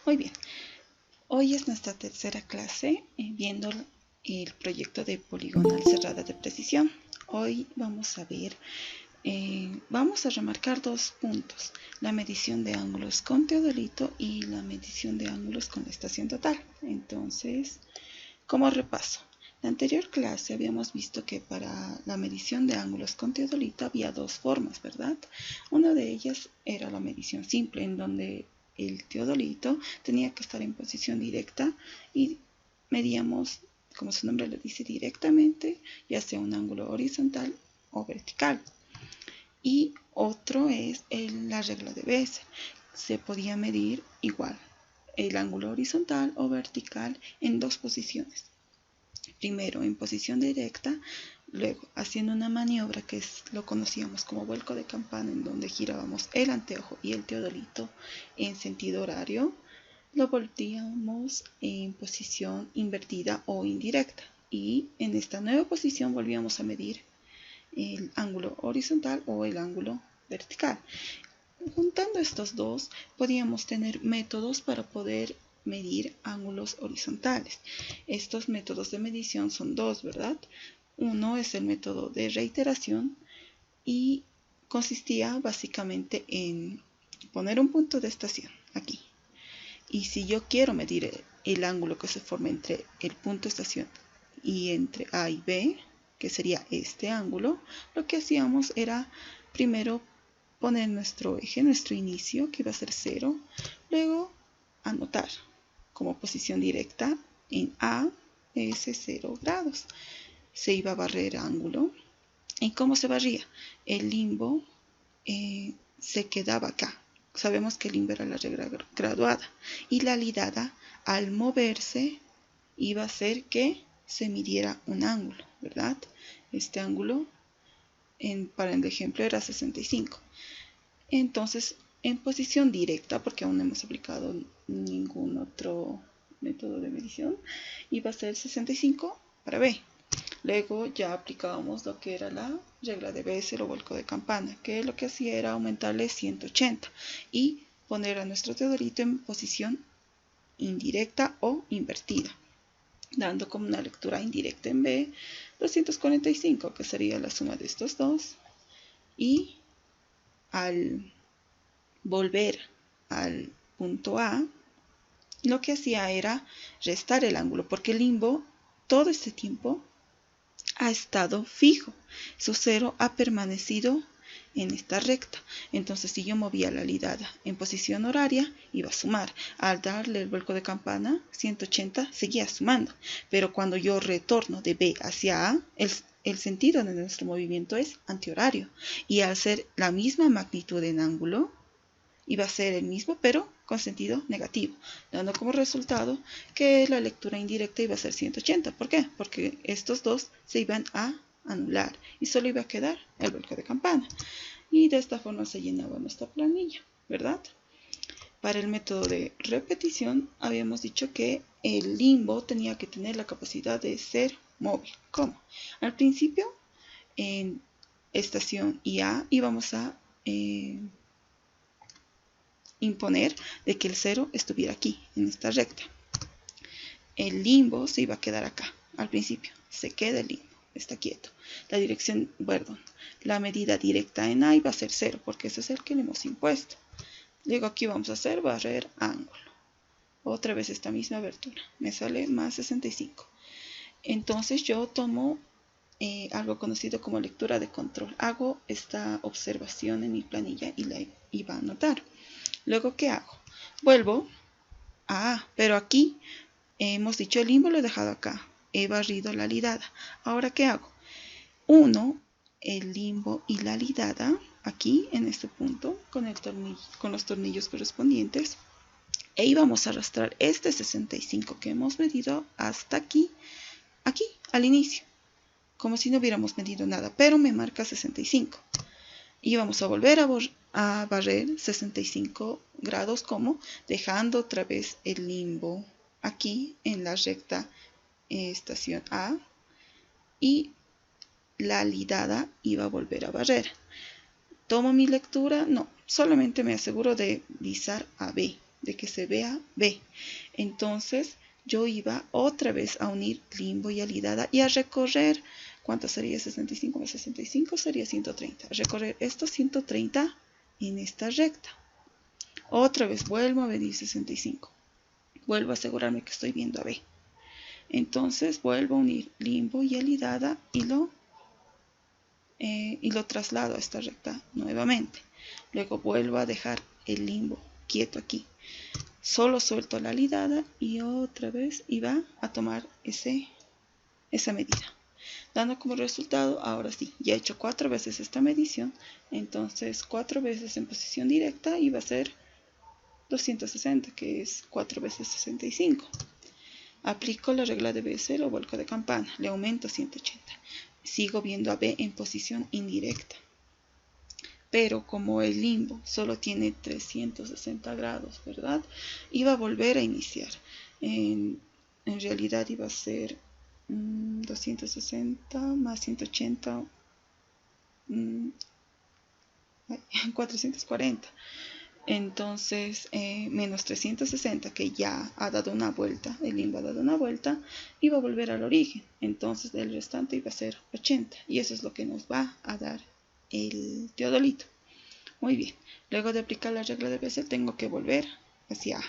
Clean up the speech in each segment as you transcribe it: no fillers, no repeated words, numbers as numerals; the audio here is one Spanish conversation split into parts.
Muy bien, hoy es nuestra tercera clase viendo el proyecto de poligonal cerrada de precisión. Hoy vamos a ver, vamos a remarcar dos puntos, la medición de ángulos con teodolito y la medición de ángulos con la estación total. Entonces, como repaso, en la anterior clase habíamos visto que para la medición de ángulos con teodolito había dos formas, ¿verdad? Una de ellas era la medición simple, en donde el teodolito tenía que estar en posición directa y medíamos, como su nombre lo dice, directamente, ya sea un ángulo horizontal o vertical. Y otro es la regla de Bessel. Se podía medir igual el ángulo horizontal o vertical en dos posiciones. Primero en posición directa, luego haciendo una maniobra que lo conocíamos como vuelco de campana, en donde girábamos el anteojo y el teodolito en sentido horario, lo volvíamos en posición invertida o indirecta, y en esta nueva posición volvíamos a medir el ángulo horizontal o el ángulo vertical. Juntando estos dos, podíamos tener métodos para poder medir ángulos horizontales. Estos métodos de medición son dos, ¿verdad? Uno es el método de reiteración y consistía básicamente en poner un punto de estación aquí. Y si yo quiero medir el ángulo que se forma entre el punto de estación y entre A y B, que sería este ángulo, lo que hacíamos era primero poner nuestro eje, nuestro inicio, que iba a ser 0, luego anotar como posición directa en A es 0 grados. Se iba a barrer ángulo. ¿Y cómo se barría? El limbo se quedaba acá. Sabemos que el limbo era la regla graduada. Y la lidada, al moverse, iba a hacer que se midiera un ángulo, ¿verdad? Este ángulo, para el ejemplo, era 65. Entonces, en posición directa, porque aún no hemos aplicado ningún otro método de medición, iba a ser 65 para B. Luego ya aplicábamos lo que era la regla de Bessel o vuelco de campana, que lo que hacía era aumentarle 180 y poner a nuestro teodolito en posición indirecta o invertida, dando como una lectura indirecta en B 245, que sería la suma de estos dos, y al volver al punto A, lo que hacía era restar el ángulo, porque el limbo todo este tiempo ha estado fijo, su cero ha permanecido en esta recta. Entonces, si yo movía la lidada en posición horaria, iba a sumar. Al darle el vuelco de campana, 180 seguía sumando. Pero cuando yo retorno de B hacia A, el sentido de nuestro movimiento es antihorario. Y al ser la misma magnitud en ángulo, iba a ser el mismo, pero con sentido negativo, dando como resultado que la lectura indirecta iba a ser 180. ¿Por qué? Porque estos dos se iban a anular y solo iba a quedar el vuelco de campana. Y de esta forma se llenaba nuestra planilla, ¿verdad? Para el método de repetición habíamos dicho que el limbo tenía que tener la capacidad de ser móvil. ¿Cómo? Al principio, en estación y A íbamos a imponer de que el 0 estuviera aquí, en esta recta. El limbo se iba a quedar acá, al principio. Se queda el limbo, está quieto. La dirección, perdón, la medida directa en A iba a ser 0, porque ese es el que le hemos impuesto. Luego aquí vamos a hacer barrer ángulo. Otra vez esta misma abertura. Me sale más 65. Entonces yo tomo algo conocido como lectura de control. Hago esta observación en mi planilla y la iba a anotar. Luego, ¿qué hago? Vuelvo a A, pero aquí hemos dicho el limbo lo he dejado acá. He barrido la lidada. Ahora, ¿qué hago? Uno el limbo y la lidada aquí en este punto con los tornillos correspondientes. E íbamos a arrastrar este 65 que hemos medido hasta aquí, al inicio. Como si no hubiéramos medido nada, pero me marca 65. Y vamos a volver a barrer 65 grados, como dejando otra vez el limbo aquí en la recta estación A, y la lidada iba a volver a barrer. ¿Tomo mi lectura? No, solamente me aseguro de visar a B. de que se vea B. Entonces yo iba otra vez a unir limbo y alidada y a recorrer, ¿cuánto sería 65 más 65? Sería 130. Recorrer estos 130 en esta recta. Otra vez vuelvo a medir 65. Vuelvo a asegurarme que estoy viendo a B. Entonces vuelvo a unir limbo y alidada y lo traslado a esta recta nuevamente. Luego vuelvo a dejar el limbo quieto aquí. Solo suelto la alidada y otra vez iba a tomar esa medida. Dando como resultado, ahora sí, ya he hecho 4 veces esta medición. Entonces 4 veces en posición directa iba a ser 260, que es 4 veces 65. Aplico la regla de B0 o vuelco de campana, le aumento 180. Sigo viendo a B en posición indirecta. Pero como el limbo solo tiene 360 grados, ¿verdad? Iba a volver a iniciar. En realidad iba a ser 260 más 180, 440. Entonces, menos 360, que ya ha dado una vuelta, el limbo ha dado una vuelta, iba a volver al origen. Entonces, el restante iba a ser 80. Y eso es lo que nos va a dar el teodolito. Muy bien. Luego de aplicar la regla de Bessel, tengo que volver hacia A.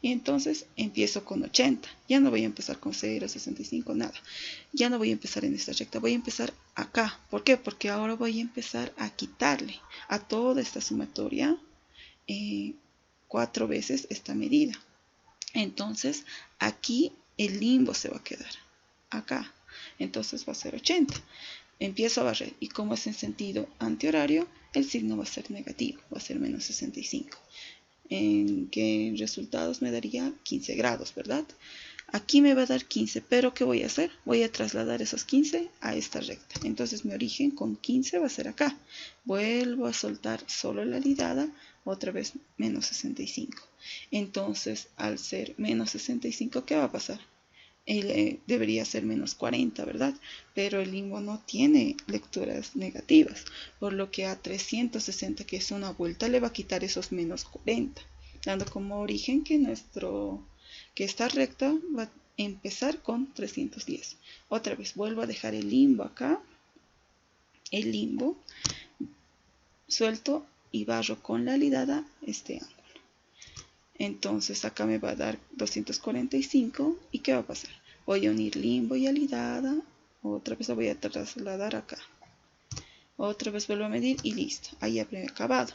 Y entonces empiezo con 80. Ya no voy a empezar con 0, 65, nada. Ya no voy a empezar en esta recta. Voy a empezar acá. ¿Por qué? Porque ahora voy a empezar a quitarle a toda esta sumatoria 4 veces esta medida. Entonces aquí el limbo se va a quedar acá. Entonces va a ser 80. Empiezo a barrer y como es en sentido antihorario, el signo va a ser negativo, va a ser menos 65. En que en resultados me daría 15 grados, ¿verdad? Aquí me va a dar 15, pero ¿qué voy a hacer? Voy a trasladar esos 15 a esta recta. Entonces mi origen con 15 va a ser acá. Vuelvo a soltar solo la alidada, otra vez menos 65. Entonces, al ser menos 65, ¿qué va a pasar? Debería ser menos 40, ¿verdad? Pero el limbo no tiene lecturas negativas, por lo que a 360, que es una vuelta, le va a quitar esos menos 40, dando como origen que esta recta va a empezar con 310. Otra vez vuelvo a dejar el limbo acá, el limbo, suelto y barro con la alidada este ángulo. Entonces acá me va a dar 245. ¿Y qué va a pasar? Voy a unir limbo y alidada. Otra vez la voy a trasladar acá. Otra vez vuelvo a medir y listo. Ahí habré acabado.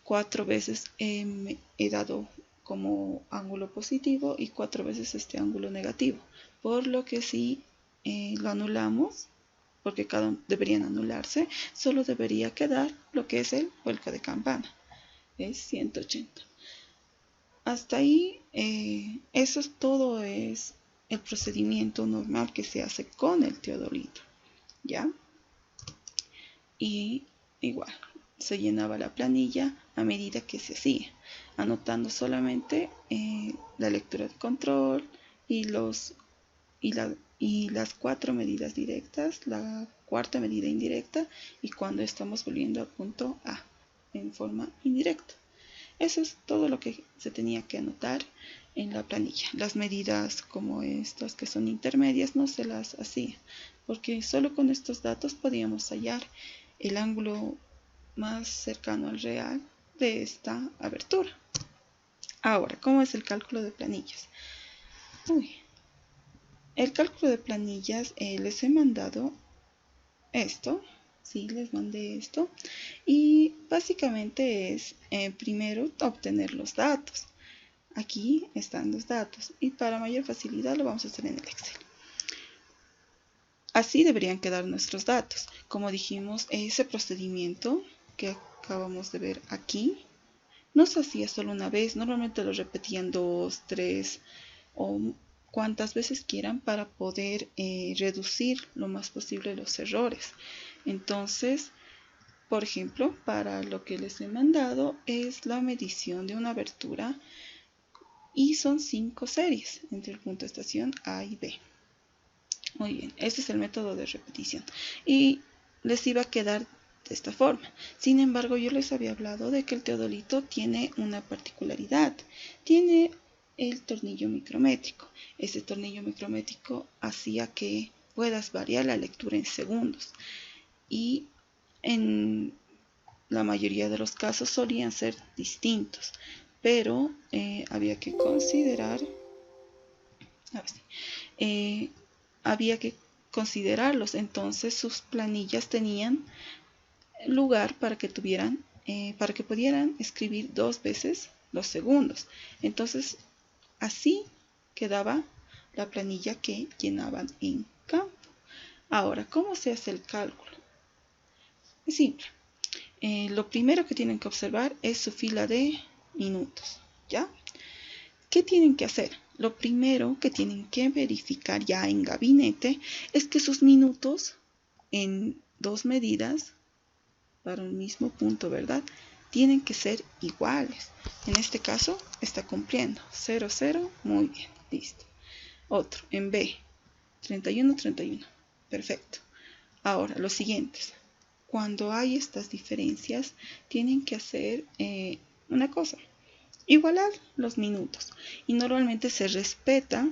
4 veces he dado como ángulo positivo y 4 veces este ángulo negativo. Por lo que si lo anulamos, porque cada uno deberían anularse, solo debería quedar lo que es el vuelco de campana. Es 180. Hasta ahí, eso es todo, es el procedimiento normal que se hace con el teodolito, ¿ya? Y igual, se llenaba la planilla a medida que se hacía, anotando solamente la lectura de control y las 4 medidas directas, la cuarta medida indirecta y cuando estamos volviendo al punto A en forma indirecta. Eso es todo lo que se tenía que anotar en la planilla. Las medidas como estas que son intermedias no se las hacía, porque solo con estos datos podíamos hallar el ángulo más cercano al real de esta abertura. Ahora, ¿cómo es el cálculo de planillas? El cálculo de planillas les he mandado esto. Sí, les mandé esto y básicamente es primero obtener los datos. Aquí están los datos y para mayor facilidad lo vamos a hacer en el Excel. Así deberían quedar nuestros datos. Como dijimos, ese procedimiento que acabamos de ver aquí no se hacía solo una vez, normalmente lo repetían 2, 3 o cuantas veces quieran para poder reducir lo más posible los errores. Entonces, por ejemplo, para lo que les he mandado es la medición de una abertura y son 5 series entre el punto de estación A y B. Muy bien, este es el método de repetición y les iba a quedar de esta forma. Sin embargo, yo les había hablado de que el teodolito tiene una particularidad. Tiene el tornillo micrométrico. Ese tornillo micrométrico hacía que puedas variar la lectura en segundos. Y en la mayoría de los casos solían ser distintos. Pero había que considerar... había que considerarlos. Entonces sus planillas tenían lugar para que tuvieran, para que pudieran escribir 2 veces los segundos. Entonces así quedaba la planilla que llenaban en campo. Ahora, ¿cómo se hace el cálculo? Es simple. Lo primero que tienen que observar es su fila de minutos, ¿ya? ¿Qué tienen que hacer? Lo primero que tienen que verificar ya en gabinete es que sus minutos en 2 medidas para un mismo punto, ¿verdad? Tienen que ser iguales. En este caso está cumpliendo. 0, 0, muy bien, listo. Otro, en B, 31, 31. Perfecto. Ahora, los siguientes. Cuando hay estas diferencias, tienen que hacer una cosa. Igualar los minutos. Y normalmente se respeta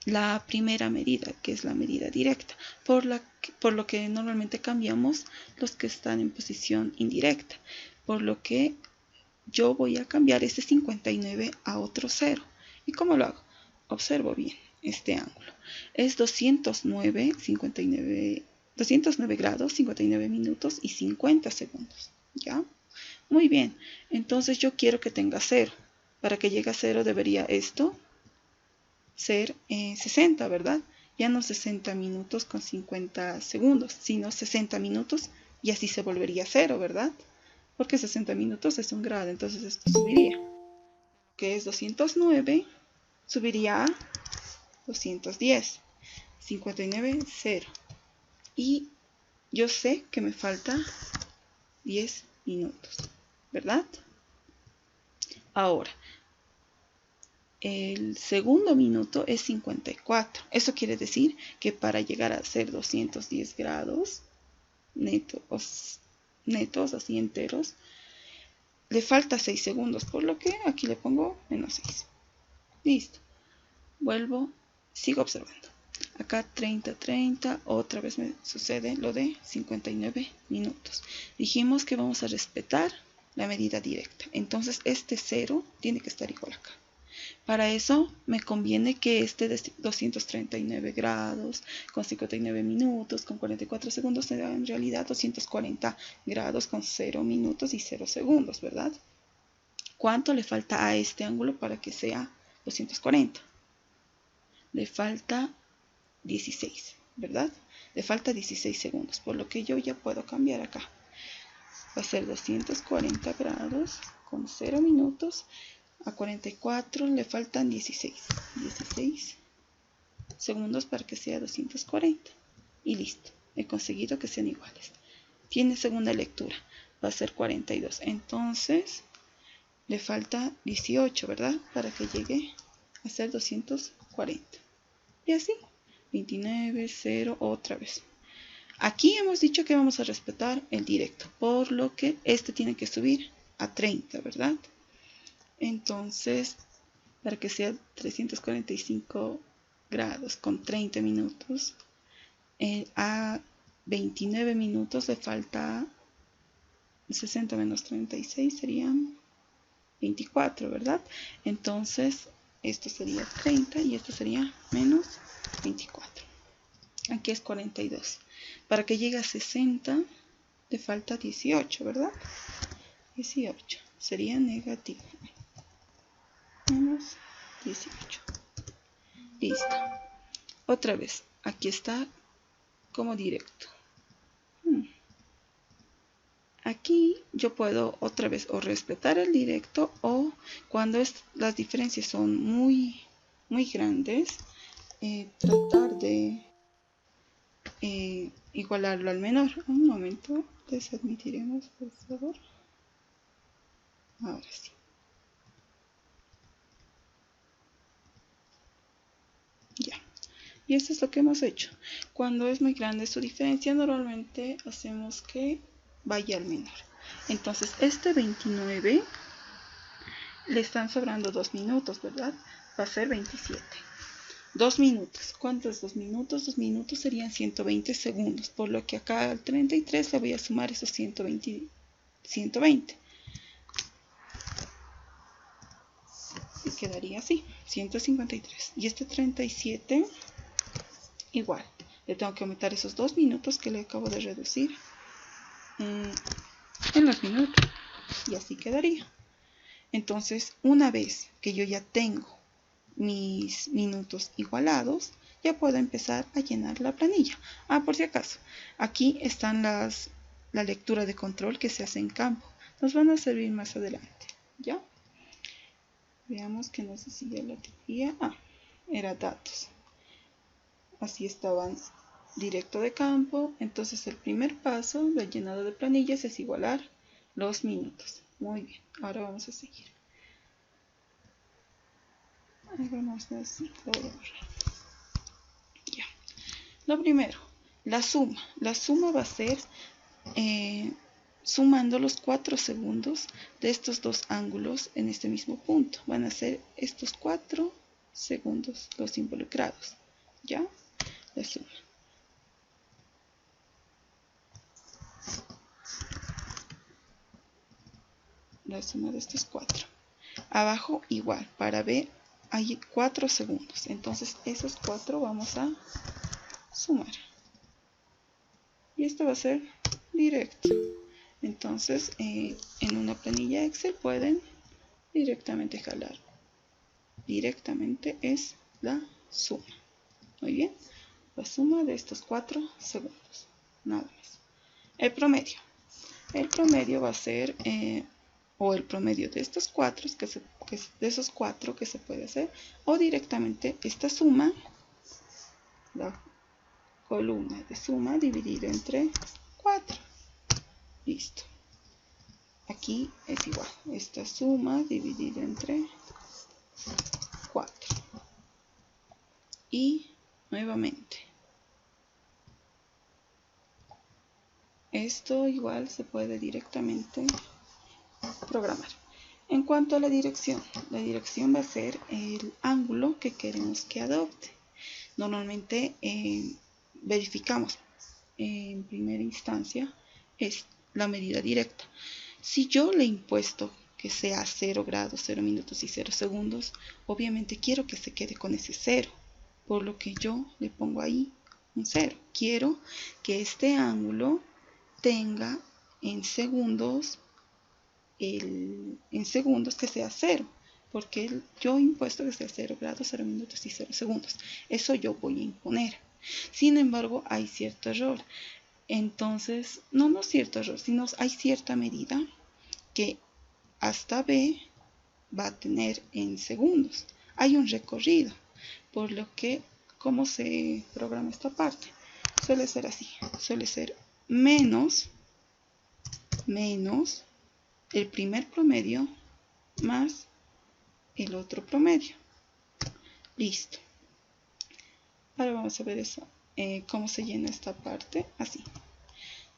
la primera medida, que es la medida directa, por lo que normalmente cambiamos los que están en posición indirecta. Por lo que yo voy a cambiar este 59 a otro 0. ¿Y cómo lo hago? Observo bien este ángulo. Es 209 grados, 59 minutos y 50 segundos. ¿Ya? Muy bien. Entonces yo quiero que tenga 0. Para que llegue a 0 debería esto ser 60, ¿verdad? Ya no 60 minutos con 50 segundos, sino 60 minutos y así se volvería 0, ¿verdad? Porque 60 minutos es 1 grado, entonces esto subiría. Que es 209, subiría a 210. 59, 0. Y yo sé que me falta 10 minutos, ¿verdad? Ahora, el segundo minuto es 54. Eso quiere decir que para llegar a ser 210 grados netos, así enteros, le falta 6 segundos, por lo que aquí le pongo menos 6. Listo. Vuelvo, sigo observando. Acá 30, 30, otra vez me sucede lo de 59 minutos. Dijimos que vamos a respetar la medida directa. Entonces este 0 tiene que estar igual acá. Para eso me conviene que esté de 239 grados, con 59 minutos, con 44 segundos, sea en realidad 240 grados con 0 minutos y 0 segundos, ¿verdad? ¿Cuánto le falta a este ángulo para que sea 240? Le falta 16, ¿verdad? Le falta 16 segundos, por lo que yo ya puedo cambiar acá. Va a ser 240 grados con 0 minutos. A 44 le faltan 16 segundos para que sea 240. Y listo, he conseguido que sean iguales. Tiene segunda lectura, va a ser 42. Entonces, le falta 18, ¿verdad? Para que llegue a ser 240. Y así, 29, 0, otra vez. Aquí hemos dicho que vamos a respetar el directo, por lo que este tiene que subir a 30, ¿verdad? Entonces, para que sea 345 grados con 30 minutos, a 29 minutos le falta 60 menos 36, serían 24, ¿verdad? Entonces, esto sería 30 y esto sería menos 24. Aquí es 42. Para que llegue a 60, le falta 18, ¿verdad? 18 sería negativo. Menos 18. Listo. Otra vez, aquí está como directo. Aquí yo puedo otra vez o respetar el directo, o cuando las diferencias son muy grandes, tratar de igualarlo al menor. Un momento, desadmitiremos, por favor. Ahora sí. Ya. Y esto es lo que hemos hecho. Cuando es muy grande su diferencia, normalmente hacemos que vaya al menor. Entonces este 29 le están sobrando 2 minutos, ¿verdad? Va a ser 27. 2 minutos. ¿Cuánto es 2 minutos? 2 minutos serían 120 segundos, por lo que acá al 33 le voy a sumar esos 120. Y quedaría así, 153. Y este 37, igual. Le tengo que aumentar esos 2 minutos que le acabo de reducir en los minutos. Y así quedaría. Entonces, una vez que yo ya tengo mis minutos igualados, ya puedo empezar a llenar la planilla. Por si acaso, aquí están la lectura de control que se hace en campo. Nos van a servir más adelante. ¿Ya? Veamos que no sé si ya la tenía. Era datos. Así estaban directo de campo. Entonces el primer paso del llenado de planillas es igualar los minutos. Muy bien, ahora vamos a seguir. Vamos así, lo voy a borrar. Ya. Lo primero, la suma. La suma va a ser sumando los 4 segundos de estos dos ángulos en este mismo punto. Van a ser estos 4 segundos los involucrados. ¿Ya? La suma. La suma de estos 4. Abajo igual, para B hay 4 segundos. Entonces esos 4 vamos a sumar. Y esto va a ser directo. Entonces en una planilla Excel pueden directamente jalar. Directamente es la suma. Muy bien. La suma de estos 4 segundos. Nada más. El promedio. El promedio va a ser, o el promedio de estos 4, de esos 4 que se puede hacer, o directamente esta suma, la columna de suma dividida entre 4. Listo. Aquí es igual. Esta suma dividida entre 4. Y nuevamente. Esto igual se puede directamente programar. En cuanto a la dirección va a ser el ángulo que queremos que adopte. Normalmente verificamos en primera instancia es la medida directa. Si yo le he impuesto que sea 0 grados, 0 minutos y 0 segundos, obviamente quiero que se quede con ese 0, por lo que yo le pongo ahí un 0. Quiero que este ángulo tenga en segundos que sea 0, porque yo he impuesto que sea 0 grados, 0 minutos y 0 segundos. Eso yo voy a imponer. Sin embargo, hay cierto error. Entonces, no cierto error, sino hay cierta medida que hasta B va a tener en segundos. Hay un recorrido, por lo que, ¿cómo se programa esta parte? Suele ser así, suele ser menos el primer promedio más el otro promedio. Listo. Ahora vamos a ver eso, cómo se llena esta parte, así.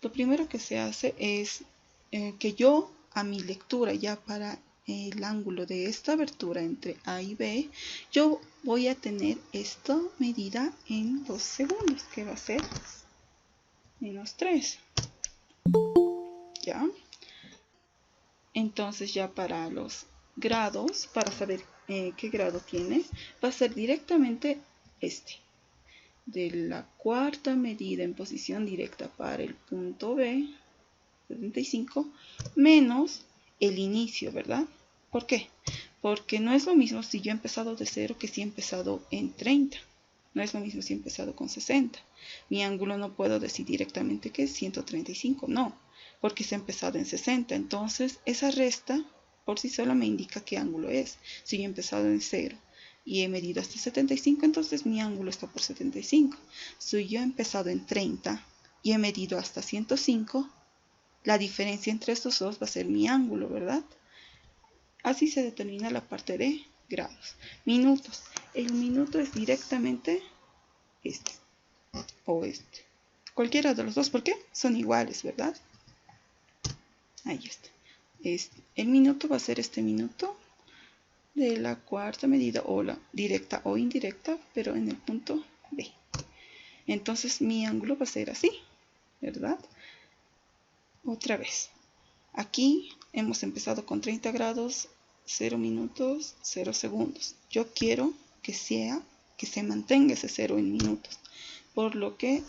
Lo primero que se hace es que yo a mi lectura ya para el ángulo de esta abertura entre A y B, yo voy a tener esta medida en 2 segundos, que va a ser menos 3. ¿Ya? Entonces ya para los grados, para saber qué grado tiene, va a ser directamente este. De la cuarta medida en posición directa para el punto B, 75, menos el inicio, ¿verdad? ¿Por qué? Porque no es lo mismo si yo he empezado de 0 que si he empezado en 30. No es lo mismo si he empezado con 60. Mi ángulo no puedo decir directamente que es 135, no, porque se ha empezado en 60. Entonces, esa resta por sí sola me indica qué ángulo es. Si yo he empezado en 0 y he medido hasta 75, entonces mi ángulo está por 75. Si yo he empezado en 30 y he medido hasta 105, la diferencia entre estos dos va a ser mi ángulo, ¿verdad? Así se determina la parte de grados. Minutos. El minuto es directamente este o este. Cualquiera de los dos, ¿por qué? Son iguales, ¿verdad? Ahí está. El minuto va a ser este minuto de la cuarta medida, o la directa o indirecta, pero en el punto B. Entonces mi ángulo va a ser así, ¿verdad? Otra vez. Aquí hemos empezado con 30 grados, 0 minutos, 0 segundos. Yo quiero que se mantenga ese 0 en minutos. Por lo que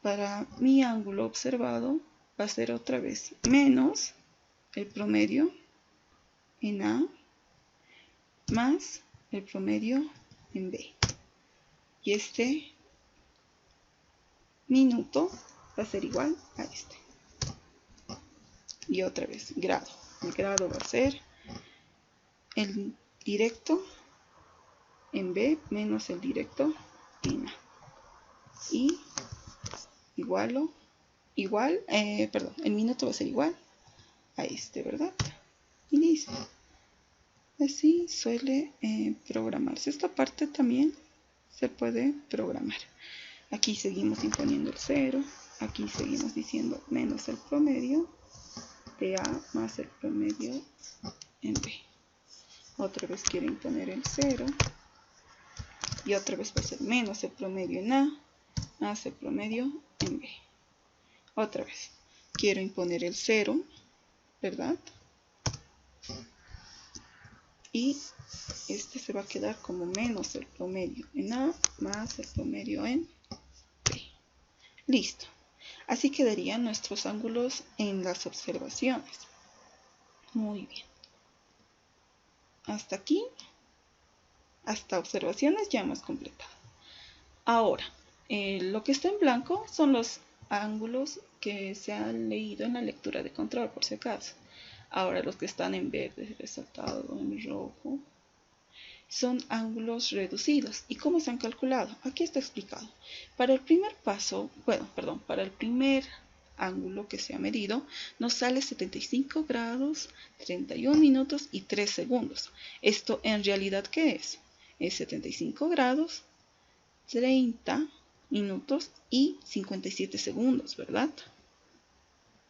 para mi ángulo observado va a ser otra vez menos el promedio en A más el promedio en B. Y este minuto va a ser igual a este. Y otra vez, grado. El grado va a ser el directo en B menos el directo en A. Y el minuto va a ser igual a este, ¿verdad? Y listo. Así suele programarse. Esta parte también se puede programar. Aquí seguimos imponiendo el 0. Aquí seguimos diciendo menos el promedio de A más el promedio en B. Otra vez quiero imponer el 0. Y otra vez va a ser menos el promedio en A más el promedio en B. Otra vez quiero imponer el 0, ¿verdad? Y este se va a quedar como menos el promedio en A más el promedio en B. Listo. Así quedarían nuestros ángulos en las observaciones. Muy bien. Hasta aquí, hasta observaciones ya hemos completado. Ahora, lo que está en blanco son los ángulos que se han leído en la lectura de control, por si acaso. Ahora los que están en verde, resaltado en rojo, son ángulos reducidos. ¿Y cómo se han calculado? Aquí está explicado. Para el primer paso, para el primer ángulo que se ha medido, nos sale 75 grados, 31 minutos y 3 segundos. ¿Esto en realidad qué es? Es 75 grados, 30 minutos y 57 segundos, ¿verdad?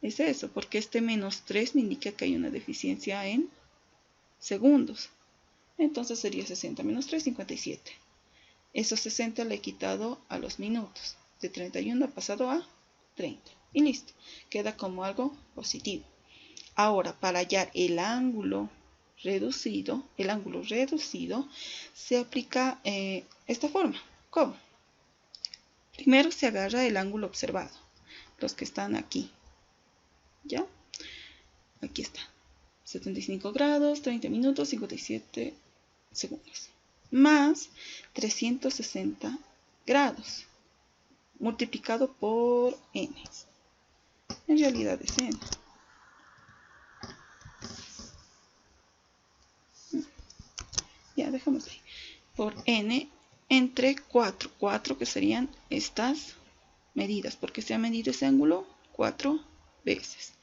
Es eso, porque este menos 3 me indica que hay una deficiencia en segundos. Entonces sería 60 menos 3, 57. Esos 60 le he quitado a los minutos. De 31 ha pasado a 30. Y listo. Queda como algo positivo. Ahora, para hallar el ángulo reducido, se aplica esta forma. ¿Cómo? Primero se agarra el ángulo observado. Los que están aquí. ¿Ya? Aquí está. 75 grados, 30 minutos, 57 segundos. Más 360 grados. Multiplicado por n. En realidad es n. Ya, dejamos ahí. Por n entre 4. 4 que serían estas medidas. Porque se ha medido ese ángulo 4 veces.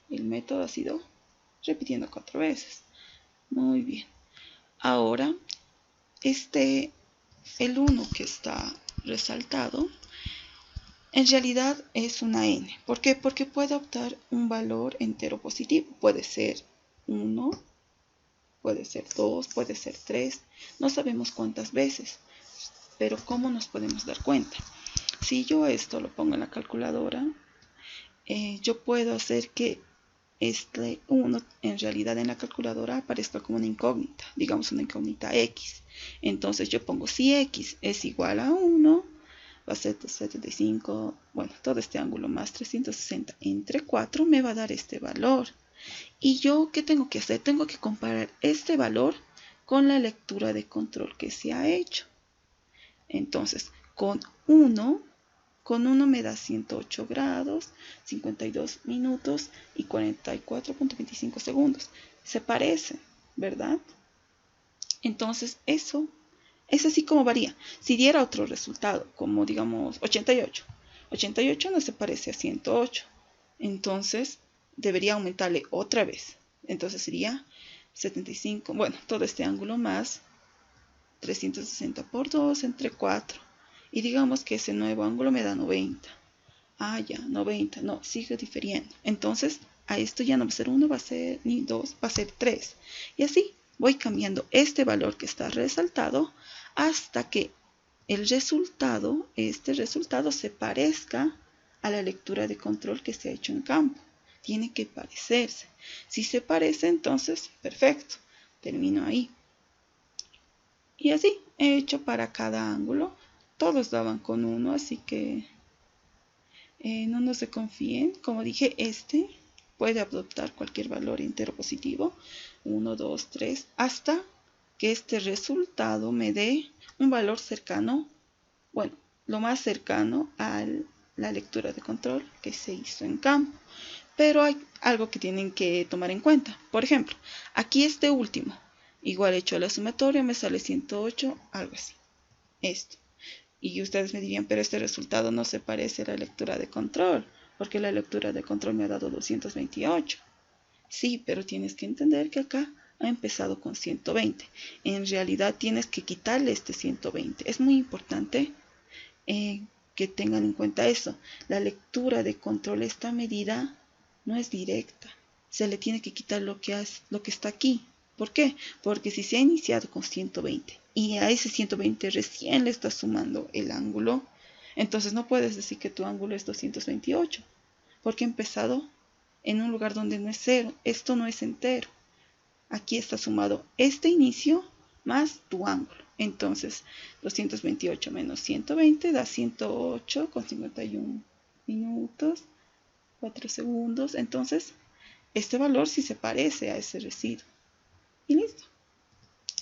El método ha sido repitiendo 4 veces. Muy bien. Ahora, el 1 que está resaltado, en realidad es una n. ¿Por qué? Porque puede optar un valor entero positivo. Puede ser 1, puede ser 2, puede ser 3. No sabemos cuántas veces, pero ¿cómo nos podemos dar cuenta? Si yo esto lo pongo en la calculadora, yo puedo hacer que este 1 en realidad en la calculadora aparezca como una incógnita, digamos una incógnita x. Entonces yo pongo si x es igual a 1, va a ser 75, bueno, todo este ángulo más 360 entre 4 me va a dar este valor. Y yo, ¿qué tengo que hacer? Tengo que comparar este valor con la lectura de control que se ha hecho. Entonces, con 1 me da 108 grados, 52 minutos y 44.25 segundos. Se parecen, ¿verdad? Entonces, eso es así como varía. Si diera otro resultado, como digamos 88. 88 no se parece a 108. Entonces, debería aumentarle otra vez. Entonces sería 75, bueno, todo este ángulo más 360 por 2 entre 4. Y digamos que ese nuevo ángulo me da 90. Ah, ya, 90. No, sigue difiriendo. Entonces, a esto ya no va a ser 1, va a ser ni 2, va a ser 3. Y así voy cambiando este valor que está resaltado hasta que el resultado, este resultado se parezca a la lectura de control que se ha hecho en campo. Tiene que parecerse. Si se parece, entonces, perfecto. Termino ahí. Y así he hecho para cada ángulo. Todos daban con 1, así que no se confíen. Como dije, este puede adoptar cualquier valor entero positivo. 1, 2, 3, hasta que este resultado me dé un valor cercano, bueno, lo más cercano a la lectura de control que se hizo en campo. Pero hay algo que tienen que tomar en cuenta. Por ejemplo, aquí este último, igual hecho la sumatoria, me sale 108, algo así. Esto. Y ustedes me dirían, pero este resultado no se parece a la lectura de control, porque la lectura de control me ha dado 228. Sí, pero tienes que entender que acá ha empezado con 120. En realidad tienes que quitarle este 120. Es muy importante que tengan en cuenta eso. La lectura de control, esta medida no es directa. Se le tiene que quitar lo que está aquí. ¿Por qué? Porque si se ha iniciado con 120 y a ese 120 recién le estás sumando el ángulo, entonces no puedes decir que tu ángulo es 228, porque ha empezado en un lugar donde no es cero. Esto no es entero. Aquí está sumado este inicio más tu ángulo. Entonces, 228 menos 120 da 108 con 51 minutos, 4 segundos. Entonces, este valor sí se parece a ese residuo. Y listo.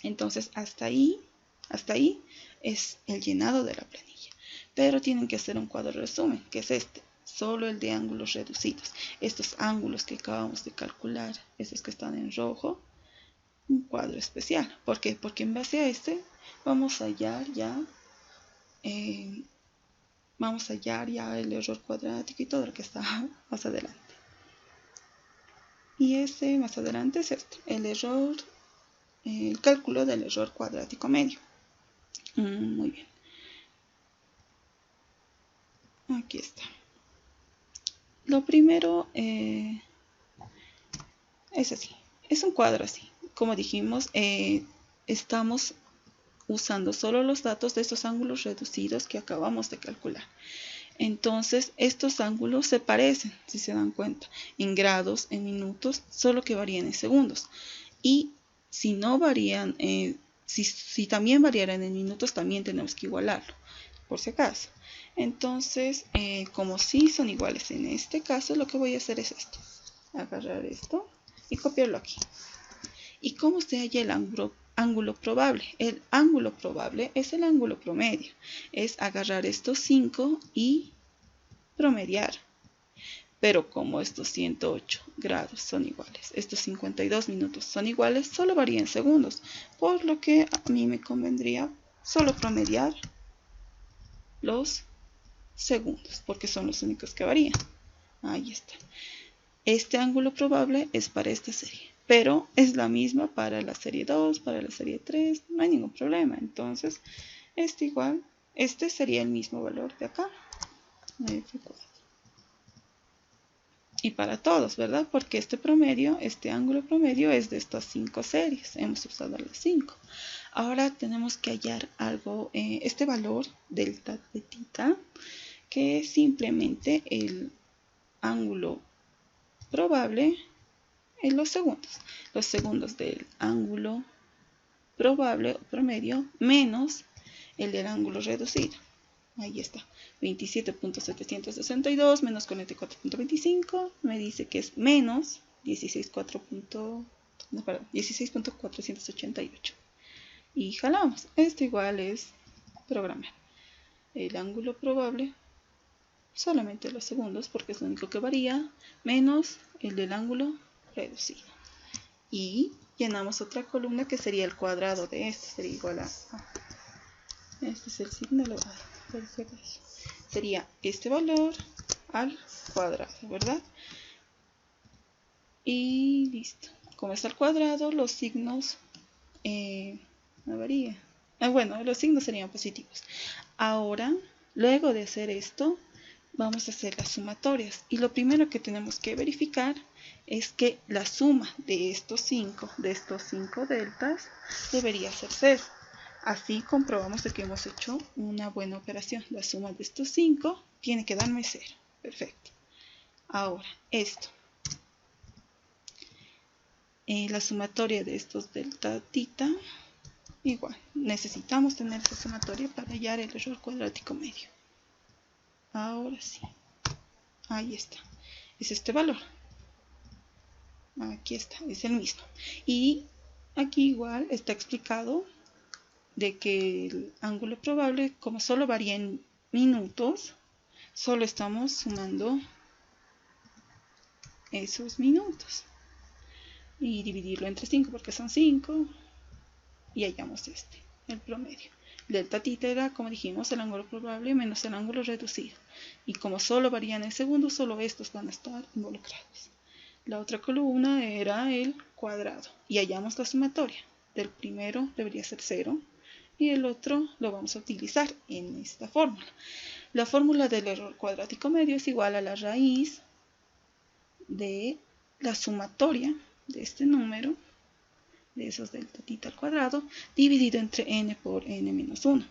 Entonces, hasta ahí es el llenado de la planilla. Pero tienen que hacer un cuadro de resumen, que es este. Solo el de ángulos reducidos. Estos ángulos que acabamos de calcular, esos que están en rojo, un cuadro especial. ¿Por qué? Porque en base a este vamos a hallar ya el error cuadrático y todo lo que está más adelante. Y ese más adelante es esto, el cálculo del error cuadrático medio. Muy bien. Aquí está. Lo primero es así. Es un cuadro así. Como dijimos, estamos usando solo los datos de estos ángulos reducidos que acabamos de calcular. Entonces, estos ángulos se parecen, si se dan cuenta, en grados, en minutos, solo que varían en segundos. Y si no varían, si también variaran en minutos, también tenemos que igualarlo, por si acaso. Entonces, como sí son iguales en este caso, lo que voy a hacer es esto. Agarrar esto y copiarlo aquí. ¿Y cómo se halla el ángulo probable? El ángulo probable es el ángulo promedio. Es agarrar estos 5 y promediar. Pero como estos 108 grados son iguales, estos 52 minutos son iguales, solo varía en segundos. Por lo que a mí me convendría solo promediar los segundos, porque son los únicos que varían. Ahí está. Este ángulo probable es para esta serie, pero es la misma para la serie 2, para la serie 3, no hay ningún problema. Entonces, este sería el mismo valor de acá, F4. Y para todos, ¿verdad? Porque este ángulo promedio es de estas 5 series, hemos usado las 5. Ahora tenemos que hallar algo, este valor delta de tita, que es simplemente el ángulo probable en los segundos del ángulo probable o promedio menos el del ángulo reducido. Ahí está, 27.762 menos 44.25 me dice que es menos 16.488 y jalamos. Esto igual es programar el ángulo probable, solamente los segundos porque es lo único que varía, menos el del ángulo reducido. Y llenamos otra columna que sería el cuadrado de esto, sería igual a este es el signo elevado. Sería este valor al cuadrado, ¿verdad? Y listo. Como está al cuadrado, los signos no varían. Bueno, los signos serían positivos. Ahora, luego de hacer esto, vamos a hacer las sumatorias. Y lo primero que tenemos que verificar es que la suma de estos 5 deltas debería ser 0. Así comprobamos de que hemos hecho una buena operación. La suma de estos 5 tiene que darme 0. Perfecto. Ahora, esto. La sumatoria de estos delta tita, igual. Necesitamos tener esa sumatoria para hallar el error cuadrático medio. Ahora sí. Ahí está. Es este valor. Aquí está, es el mismo. Y aquí igual está explicado de que el ángulo probable, como solo varía en minutos, solo estamos sumando esos minutos. Y dividirlo entre 5 porque son 5. Y hallamos el promedio. Delta tita era, como dijimos, el ángulo probable menos el ángulo reducido. Y como solo varían en segundos, solo estos van a estar involucrados. La otra columna era el cuadrado. Y hallamos la sumatoria. Del primero debería ser 0. Y el otro lo vamos a utilizar en esta fórmula. La fórmula del error cuadrático medio es igual a la raíz de la sumatoria de este número, de esos delta tita al cuadrado, dividido entre n por n menos 1.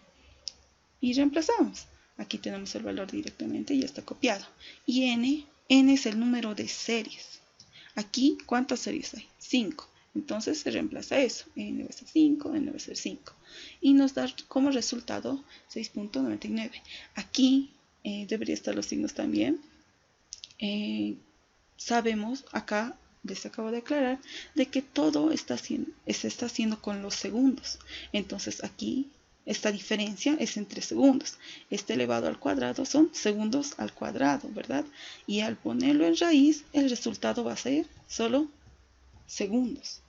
Y reemplazamos. Aquí tenemos el valor directamente, ya está copiado. Y n es el número de series. Aquí, ¿cuántas series hay? 5. Entonces se reemplaza eso. N va a ser 5, N va a ser 5. Y nos da como resultado 6.99. Aquí debería estar los signos también. Sabemos, acá les acabo de aclarar, de que todo se está haciendo con los segundos. Entonces aquí esta diferencia es entre segundos. Este elevado al cuadrado son segundos al cuadrado, ¿verdad? Y al ponerlo en raíz, el resultado va a ser solo segundos.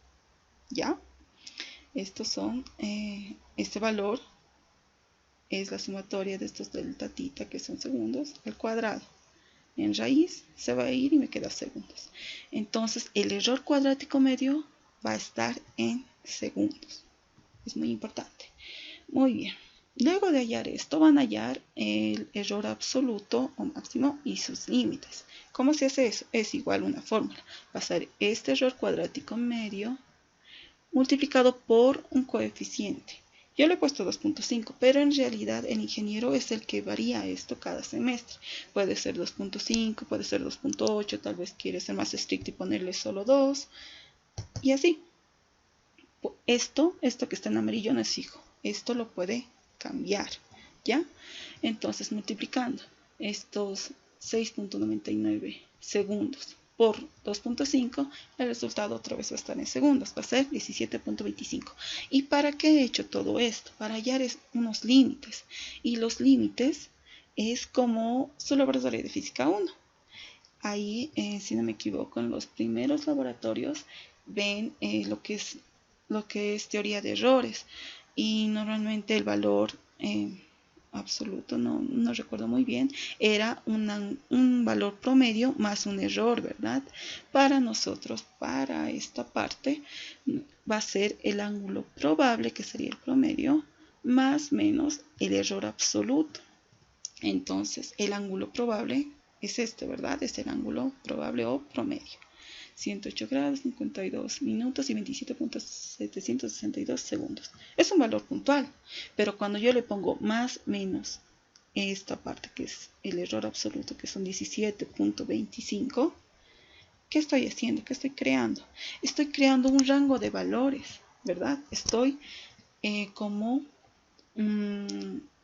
¿Ya? Estos son, este valor es la sumatoria de estos delta tita, que son segundos, al cuadrado. En raíz se va a ir y me queda segundos. Entonces el error cuadrático medio va a estar en segundos. Es muy importante. Muy bien. Luego de hallar esto, van a hallar el error absoluto o máximo y sus límites. ¿Cómo se hace eso? Es igual una fórmula. Va a ser este error cuadrático medio multiplicado por un coeficiente. Yo le he puesto 2.5, pero en realidad el ingeniero es el que varía esto cada semestre. Puede ser 2.5, puede ser 2.8, tal vez quiere ser más estricto y ponerle solo 2. Y así. Esto que está en amarillo no es fijo. Esto lo puede cambiar, ¿ya? Entonces, multiplicando estos 6.99 segundos por 2.5, el resultado otra vez va a estar en segundos, va a ser 17.25. ¿Y para qué he hecho todo esto? Para hallar unos límites. Y los límites es como su laboratorio de física 1. Ahí, si no me equivoco, en los primeros laboratorios ven lo que es teoría de errores. Y normalmente el valor absoluto, no recuerdo muy bien, era un valor promedio más un error, ¿verdad? Para nosotros, para esta parte, va a ser el ángulo probable, que sería el promedio, más menos el error absoluto. Entonces, el ángulo probable es este, ¿verdad? Es el ángulo probable o promedio. 108 grados, 52 minutos y 27.762 segundos. Es un valor puntual, pero cuando yo le pongo más menos esta parte que es el error absoluto, que son 17.25, ¿qué estoy haciendo? ¿Qué estoy creando? Estoy creando un rango de valores, ¿verdad? Estoy como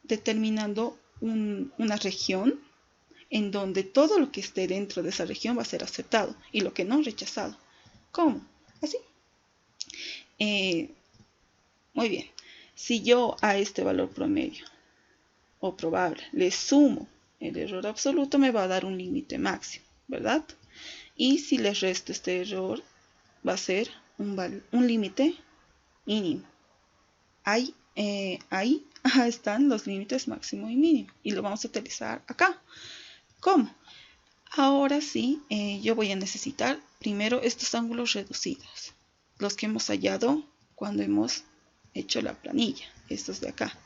determinando una región en donde todo lo que esté dentro de esa región va a ser aceptado y lo que no, rechazado. ¿Cómo? Así. Muy bien. Si yo a este valor promedio o probable le sumo el error absoluto, me va a dar un límite máximo, ¿verdad? Y si le resto este error, va a ser un límite mínimo. Ahí están los límites máximo y mínimo y lo vamos a utilizar acá. ¿Cómo? Ahora sí, yo voy a necesitar primero estos ángulos reducidos, los que hemos hallado cuando hemos hecho la planilla, estos de acá,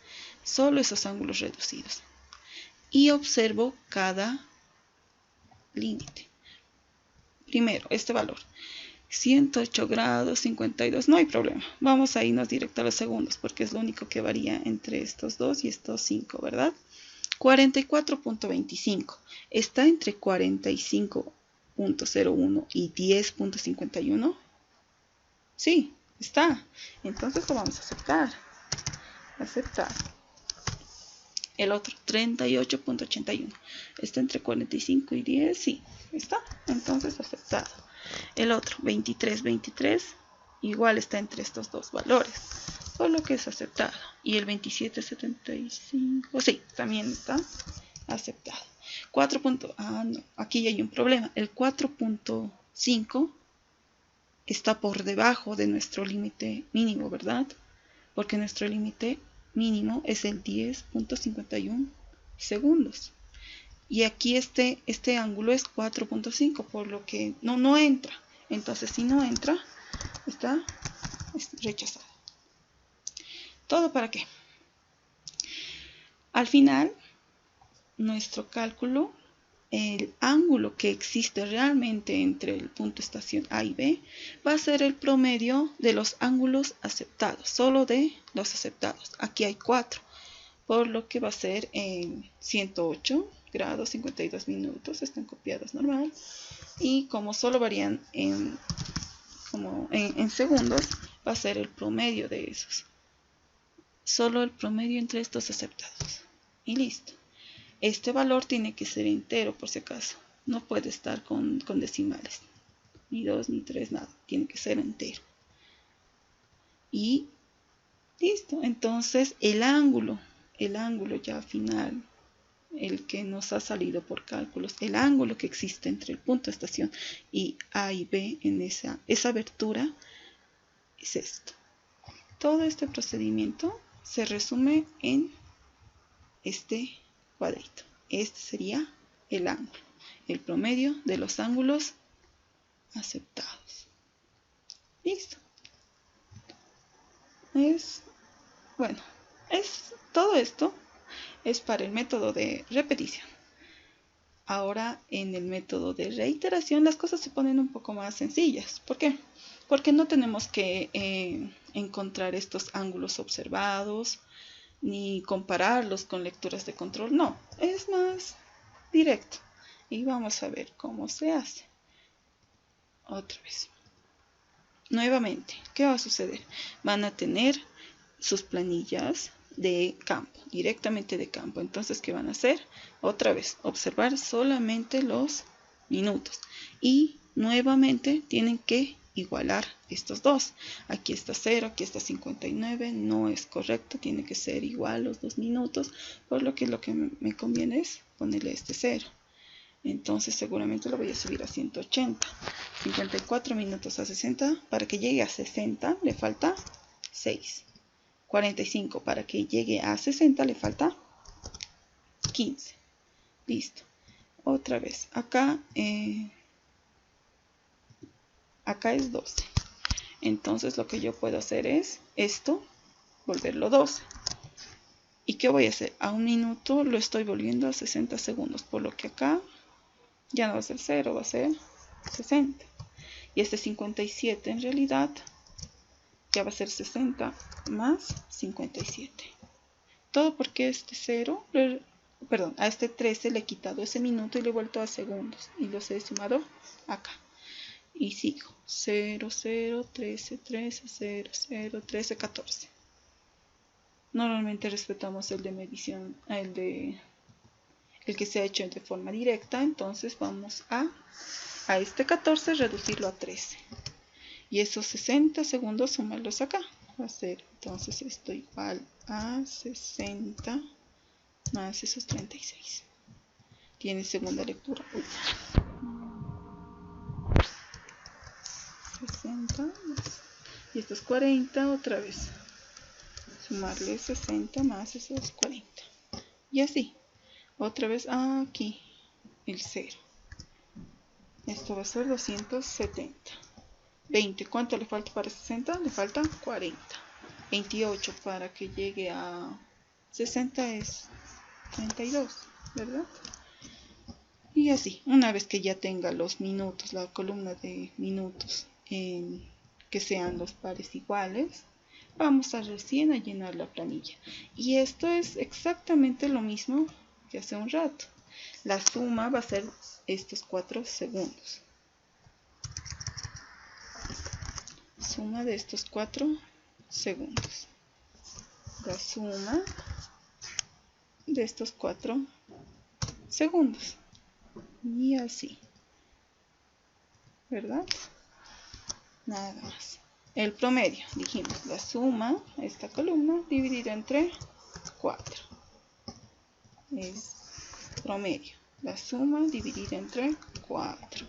solo esos ángulos reducidos. Y observo cada límite. primero este valor. 108 grados 52, no hay problema. Vamos a irnos directo a los segundos porque es lo único que varía entre estos dos y estos 5, ¿verdad? 44.25 está entre 45.01 y 10.51. Sí, está. Entonces lo vamos a aceptar. Aceptar. El otro 38.81 está entre 45 y 10. Sí, está. Entonces aceptado. El otro 23.23 igual está entre estos dos valores, por lo que es aceptado. Y el 27.75, sí, también está aceptado. 4. No, aquí ya hay un problema. El 4.5 está por debajo de nuestro límite mínimo, ¿verdad? Porque nuestro límite mínimo es el 10.51 segundos. Y aquí este ángulo es 4.5, por lo que no entra. Entonces, si no entra, está rechazado. ¿Todo para qué? Al final, nuestro cálculo, el ángulo que existe realmente entre el punto estación A y B, va a ser el promedio de los ángulos aceptados, solo de los aceptados. Aquí hay 4, por lo que va a ser 108 grados 52 minutos, están copiados normal, y como solo varían en segundos, va a ser el promedio de esos, solo el promedio entre estos aceptados, y listo. Este valor tiene que ser entero por si acaso, no puede estar con decimales, ni 2 ni 3, nada, tiene que ser entero, y listo. Entonces el ángulo ya final, el que nos ha salido por cálculos, el ángulo que existe entre el punto de estación y A y B en esa abertura es esto. Todo este procedimiento se resume en este cuadrito. Este sería el ángulo, el promedio de los ángulos aceptados. Listo. Todo esto es para el método de repetición. Ahora, en el método de reiteración, las cosas se ponen un poco más sencillas. ¿Por qué? Porque no tenemos que encontrar estos ángulos observados, ni compararlos con lecturas de control. No, es más directo. Y vamos a ver cómo se hace. Otra vez. Nuevamente, ¿qué va a suceder? Van a tener sus planillas de campo, directamente de campo. Entonces, ¿qué van a hacer? Otra vez, observar solamente los minutos. Y nuevamente tienen que igualar estos dos. Aquí está 0, aquí está 59. No es correcto, tiene que ser igual los 2 minutos. Por lo que me conviene es ponerle este 0. Entonces seguramente lo voy a subir a 180. 54 minutos a 60. Para que llegue a 60 le falta 6. 45. Para que llegue a 60 le falta 15. Listo. Otra vez. Acá es 12. Entonces lo que yo puedo hacer es esto, volverlo 12. ¿Y qué voy a hacer? A 1 minuto lo estoy volviendo a 60 segundos. Por lo que acá ya no va a ser 0, va a ser 60. Y este 57 en realidad ya va a ser 60 más 57. Todo porque este 0, perdón, a este 13 le he quitado ese minuto y le he vuelto a segundos. Y los he sumado acá. Y sigo. 0, 0, 13, 13, 0, 0, 13, 14. Normalmente respetamos el de medición, el que se ha hecho de forma directa. Entonces vamos a este 14 reducirlo a 13. Y esos 60 segundos sumarlos acá. Va a ser entonces esto igual a 60 más esos 36. Tiene segunda lectura. 60 más, y esto es 40 otra vez. Sumarle 60 más esos 40. Y así. Otra vez aquí el 0. Esto va a ser 270. 20. ¿Cuánto le falta para 60? Le falta 40. 28 para que llegue a 60 es 32, ¿verdad? Y así, una vez que ya tenga los minutos, la columna de minutos que sean los pares iguales, vamos a recién a llenar la planilla. Y esto es exactamente lo mismo que hace un rato. La suma va a ser estos 4 segundos. Suma de estos 4 segundos. La suma de estos 4 segundos. Y así. ¿Verdad? Nada más. El promedio, dijimos, la suma, esta columna, dividida entre 4. Es promedio. La suma dividida entre 4.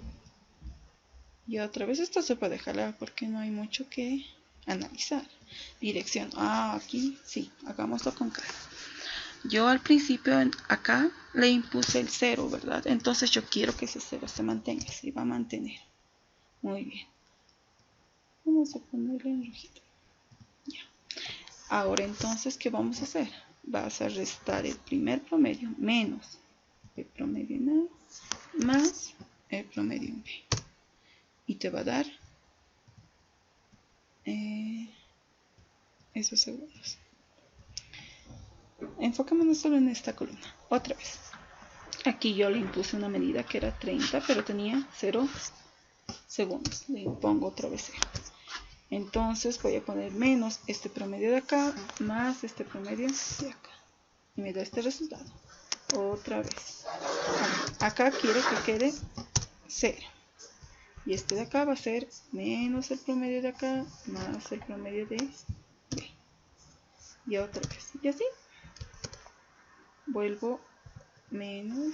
Y otra vez esto se puede jalar porque no hay mucho que analizar. Dirección. Aquí sí, hagámoslo con calma. Yo al principio acá le impuse el 0, ¿verdad? Entonces yo quiero que ese 0 se mantenga. Se va a mantener. Muy bien. Vamos a ponerlo en rojito. Ya. Ahora entonces, ¿qué vamos a hacer? Vas a restar el primer promedio menos el promedio en A más el promedio en B. Y te va a dar esos segundos. Enfocémonos solo en esta columna. Otra vez. Aquí yo le impuse una medida que era 30, pero tenía 0 segundos. Le pongo otra vez 0. Entonces voy a poner menos este promedio de acá más este promedio de acá. Y me da este resultado. Otra vez. Acá quiero que quede 0. Y este de acá va a ser menos el promedio de acá más el promedio de B. Y otra vez. Y así. Vuelvo menos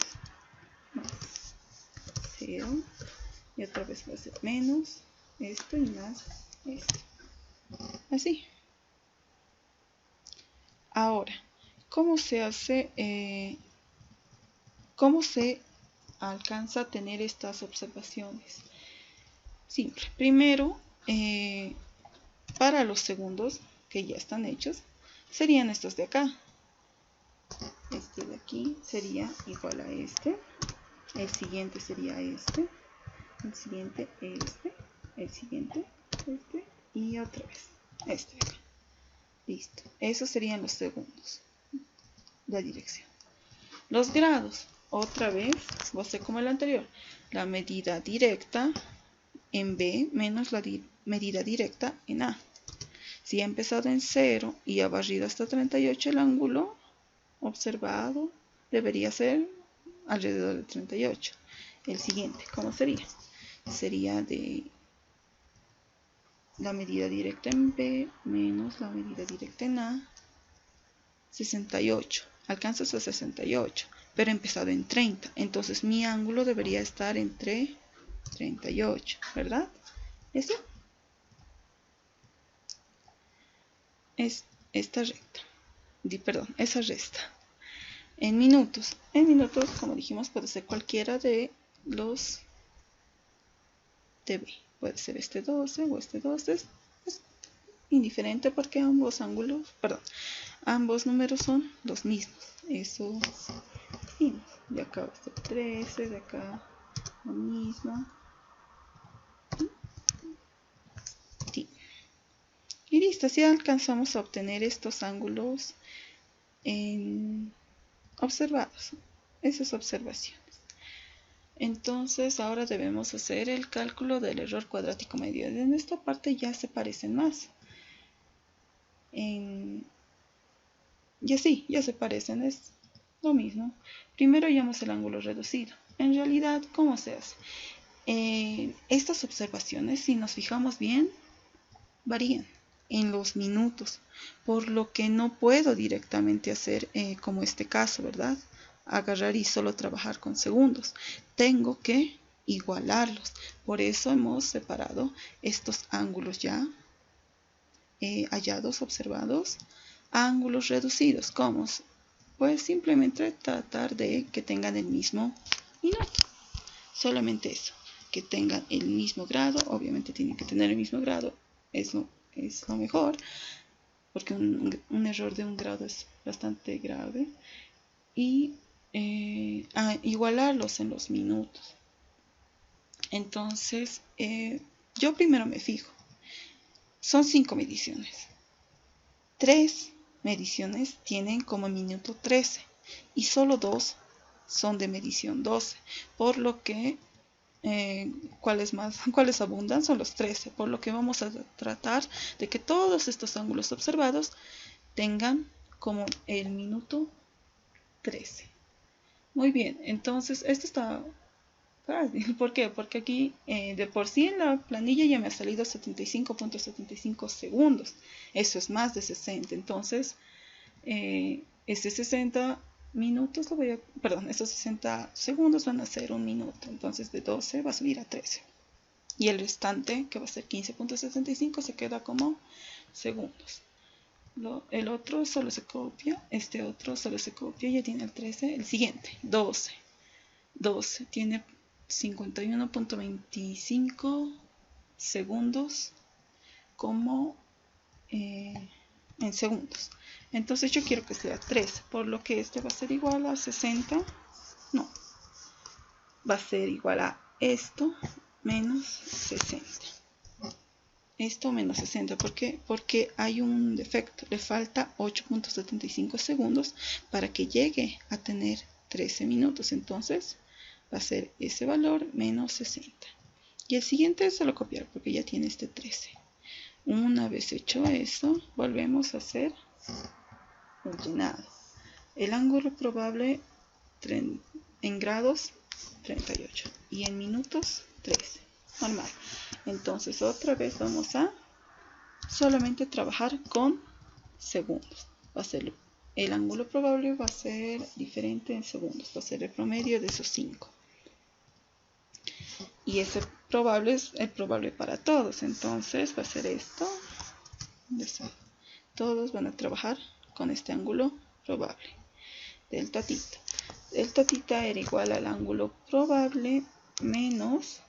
más 0. Y otra vez va a ser menos esto y más esto. Así. Ahora, ¿cómo se hace? ¿Cómo se alcanza a tener estas observaciones? Simple. Primero, para los segundos que ya están hechos, serían estos de acá. Este de aquí sería igual a este. El siguiente sería este. El siguiente este. El siguiente este. Y otra vez este de acá. Listo. Esos serían los segundos. La dirección. Los grados. Otra vez, va a ser como el anterior. La medida directa en B menos la medida directa en A. Si ha empezado en 0 y ha barrido hasta 38, el ángulo observado debería ser alrededor de 38. El siguiente, ¿cómo sería? Sería de la medida directa en B menos la medida directa en A, 68. Alcanzas a 68, pero he empezado en 30. Entonces mi ángulo debería estar entre 38, ¿verdad? ¿Y así? Es esta recta. Perdón, esa resta. En minutos, como dijimos, puede ser cualquiera de los de B. Puede ser este 12 o este 12. Es indiferente porque ambos números son los mismos. Eso sí. De acá va a ser 13, de acá lo mismo. Sí. Y listo, así alcanzamos a obtener estos ángulos observados. Esas observaciones. Entonces ahora debemos hacer el cálculo del error cuadrático medio. En esta parte ya se parecen más. Y así, ya se parecen, es lo mismo. Primero hallamos el ángulo reducido. En realidad, ¿cómo se hace? Estas observaciones, si nos fijamos bien, varían en los minutos, por lo que no puedo directamente hacer como este caso, ¿verdad? Agarrar y solo trabajar con segundos. Tengo que igualarlos. Por eso hemos separado estos ángulos ya hallados, observados, ángulos reducidos. ¿Cómo? Pues simplemente tratar de que tengan el mismo minuto. Solamente eso. Que tengan el mismo grado. Obviamente tienen que tener el mismo grado. Es lo mejor. Porque un error de un grado es bastante grave. Y a igualarlos en los minutos. Entonces, yo primero me fijo. Son 5 mediciones. 3 mediciones tienen como minuto 13 y solo 2 son de medición 12, por lo que ¿cuáles abundan? Son los 13, por lo que vamos a tratar de que todos estos ángulos observados tengan como el minuto 13. Muy bien, entonces esto está fácil. ¿Por qué? Porque aquí de por sí en la planilla ya me ha salido 75.75 segundos. Eso es más de 60. Entonces, este 60 minutos, estos 60 segundos van a ser un minuto. Entonces de 12 va a subir a 13. Y el restante, que va a ser 15.75, se queda como segundos. El otro solo se copia, este otro solo se copia, ya tiene el 13. El siguiente, 12 tiene 51.25 segundos como en segundos. Entonces yo quiero que sea 13, por lo que este va a ser igual a 60. No, va a ser igual a esto menos 60. Esto menos 60, ¿por qué? Porque hay un defecto, le falta 8.75 segundos para que llegue a tener 13 minutos. Entonces va a ser ese valor menos 60. Y el siguiente se lo copiar porque ya tiene este 13. Una vez hecho eso, volvemos a hacer el llenado. El ángulo probable en grados 38 y en minutos 13. Normal. Entonces otra vez vamos a solamente trabajar con segundos. Va a ser el ángulo probable, va a ser diferente en segundos. Va a ser el promedio de esos 5. Y ese probable es el probable para todos. Entonces va a ser esto. Todos van a trabajar con este ángulo probable. Delta tita. Delta tita era igual al ángulo probable menos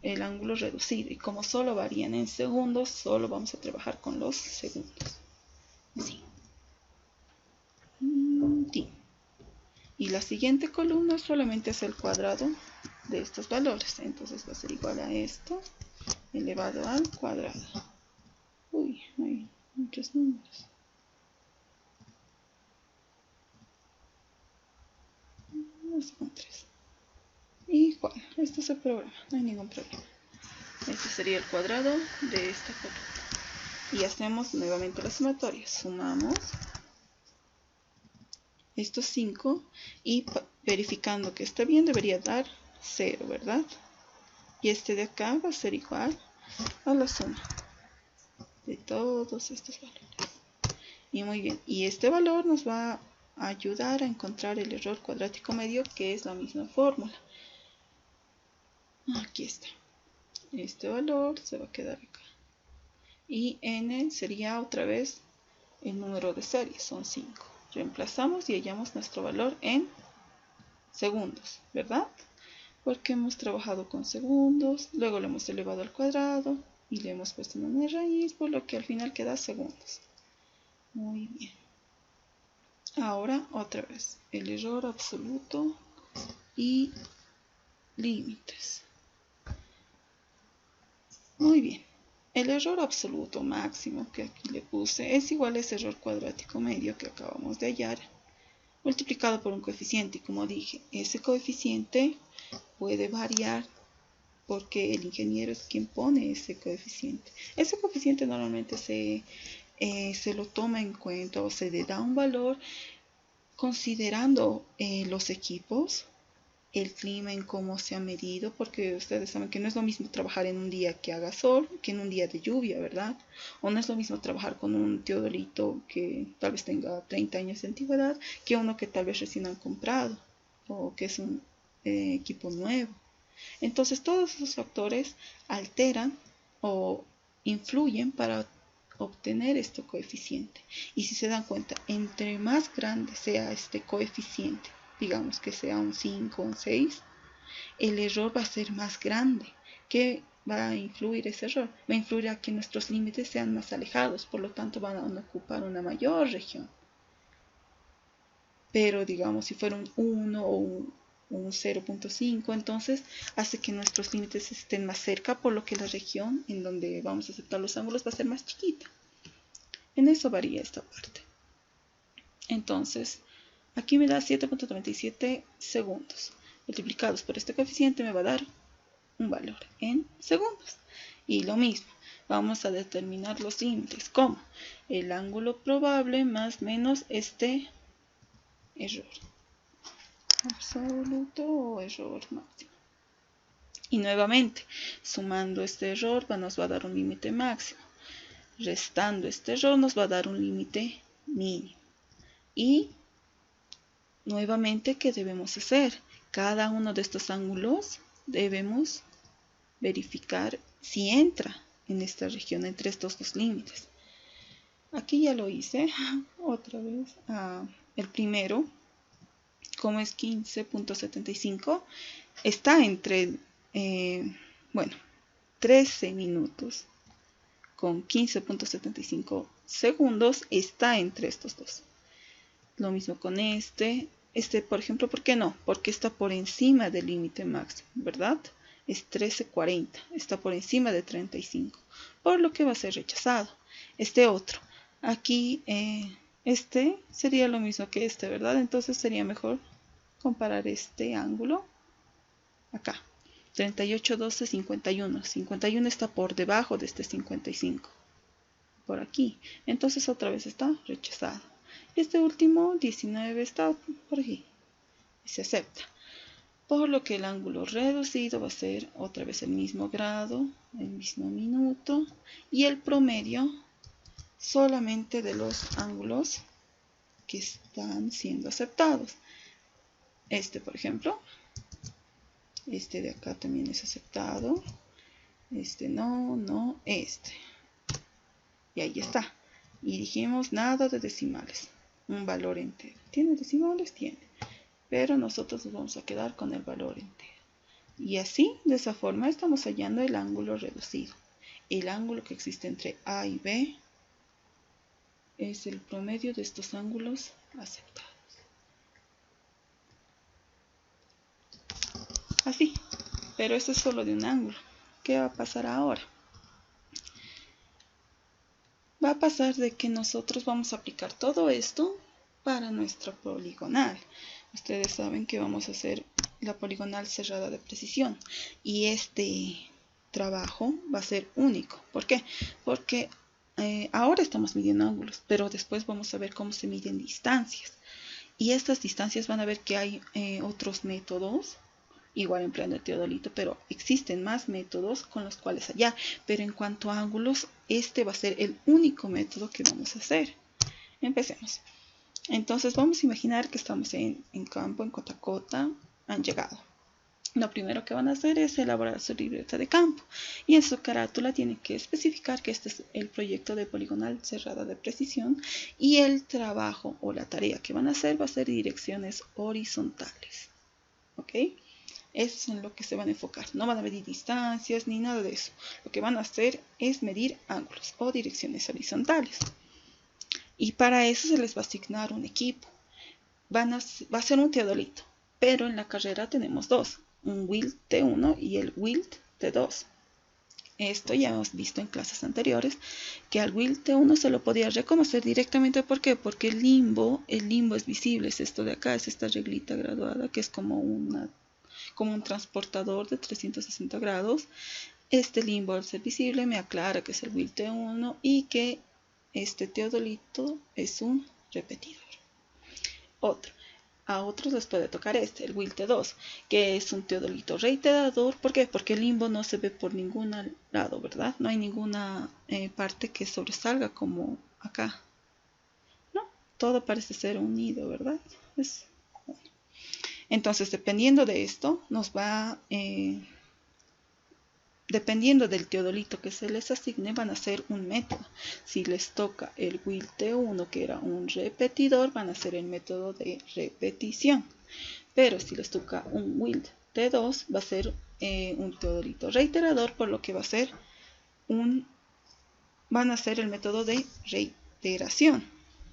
el ángulo reducido. Y como solo varían en segundos, solo vamos a trabajar con los segundos. Sí. Y la siguiente columna solamente es el cuadrado de estos valores. Entonces va a ser igual a esto elevado al cuadrado. Uy, hay muchos números. Vamos con 3. Igual, esto se programa, no hay ningún problema. Este sería el cuadrado de esta columna. Y hacemos nuevamente la sumatoria. Sumamos estos 5 y verificando que está bien debería dar 0, ¿verdad? Y este de acá va a ser igual a la suma de todos estos valores. Y muy bien, y este valor nos va a ayudar a encontrar el error cuadrático medio, que es la misma fórmula. Aquí está. Este valor se va a quedar acá. Y n sería otra vez el número de serie, son 5. Reemplazamos y hallamos nuestro valor en segundos, ¿verdad? Porque hemos trabajado con segundos, luego lo hemos elevado al cuadrado y le hemos puesto una raíz, por lo que al final queda segundos. Muy bien. Ahora otra vez, el error absoluto y límites. Muy bien. El error absoluto máximo que aquí le puse es igual a ese error cuadrático medio que acabamos de hallar, multiplicado por un coeficiente. Y como dije, ese coeficiente puede variar porque el ingeniero es quien pone ese coeficiente. Ese coeficiente normalmente se lo toma en cuenta o se le da un valor considerando los equipos, el clima en cómo se ha medido, porque ustedes saben que no es lo mismo trabajar en un día que haga sol que en un día de lluvia, ¿verdad? O no es lo mismo trabajar con un teodolito que tal vez tenga 30 años de antigüedad que uno que tal vez recién han comprado o que es un equipo nuevo. Entonces todos esos factores alteran o influyen para obtener este coeficiente. Y si se dan cuenta, entre más grande sea este coeficiente, digamos que sea un 5 o un 6, el error va a ser más grande. ¿Qué va a influir ese error? Va a influir a que nuestros límites sean más alejados, por lo tanto van a ocupar una mayor región. pero digamos si fuera un 1 o un 0.5, entonces hace que nuestros límites estén más cerca, por lo que la región en donde vamos a aceptar los ángulos va a ser más chiquita. En eso varía esta parte. Entonces, aquí me da 7.97 segundos. Multiplicados por este coeficiente me va a dar un valor en segundos. Y lo mismo, vamos a determinar los límites, como el ángulo probable más menos este error absoluto o error máximo. Y nuevamente, sumando este error nos va a dar un límite máximo. Restando este error nos va a dar un límite mínimo. Y nuevamente, ¿qué debemos hacer? Cada uno de estos ángulos debemos verificar si entra en esta región entre estos dos límites. Aquí ya lo hice otra vez. El primero, como es 15.75, está entre 13 minutos con 15.75 segundos, está entre estos dos. Lo mismo con este, por ejemplo, ¿por qué no? Porque está por encima del límite máximo, ¿verdad? Es 13.40, está por encima de 35, por lo que va a ser rechazado. Este otro, aquí este sería lo mismo que este, ¿verdad? Entonces sería mejor comparar este ángulo acá. 38.12, 51. 51 está por debajo de este 55. Por aquí. Entonces otra vez está rechazado. Este último, 19, está por aquí. Y se acepta. Por lo que el ángulo reducido va a ser otra vez el mismo grado, el mismo minuto. Y el promedio solamente de los ángulos que están siendo aceptados. Este, por ejemplo. Este de acá también es aceptado. Este no, este. Y ahí está. Y dijimos nada de decimales. Un valor entero. ¿Tiene decimales? Tiene. Pero nosotros nos vamos a quedar con el valor entero. Y así, de esa forma, estamos hallando el ángulo reducido. El ángulo que existe entre A y B es el promedio de estos ángulos aceptados. Así. Pero esto es solo de un ángulo. ¿Qué va a pasar ahora? Va a pasar de que nosotros vamos a aplicar todo esto para nuestra poligonal. Ustedes saben que vamos a hacer la poligonal cerrada de precisión. Y este trabajo va a ser único. ¿Por qué? Porque ahora estamos midiendo ángulos, pero después vamos a ver cómo se miden distancias. Y estas distancias van a ver que hay otros métodos, igual empleando el teodolito, pero existen más métodos con los cuales hallar. Pero en cuanto a ángulos, este va a ser el único método que vamos a hacer. Empecemos. Entonces vamos a imaginar que estamos en campo, en Cotacota, han llegado. Lo primero que van a hacer es elaborar su libreta de campo y en su carátula tienen que especificar que este es el proyecto de poligonal cerrada de precisión y el trabajo o la tarea que van a hacer va a ser direcciones horizontales. ¿Ok? Eso es en lo que se van a enfocar. No van a medir distancias ni nada de eso. Lo que van a hacer es medir ángulos o direcciones horizontales. Y para eso se les va a asignar un equipo. Va a ser un teodolito, pero en la carrera tenemos dos. Un Wild T1 y el Wild T2. Esto ya hemos visto en clases anteriores, que al Wild T1 se lo podía reconocer directamente. ¿Por qué? Porque el limbo es visible. Es esto de acá, es esta reglita graduada, que es como un transportador de 360 grados. Este limbo al ser visible me aclara que es el Wild T1 y que este teodolito es un repetidor. A otros les puede tocar el Wild T2, que es un teodolito reiterador. ¿Por qué? Porque el limbo no se ve por ningún lado, ¿verdad? No hay ninguna parte que sobresalga como acá. No, todo parece ser unido, ¿verdad? Entonces, dependiendo de esto, dependiendo del teodolito que se les asigne, van a hacer un método. Si les toca el Wild T1, que era un repetidor, van a hacer el método de repetición. Pero si les toca un Wild T2, va a ser un teodolito reiterador, por lo que van a hacer el método de reiteración.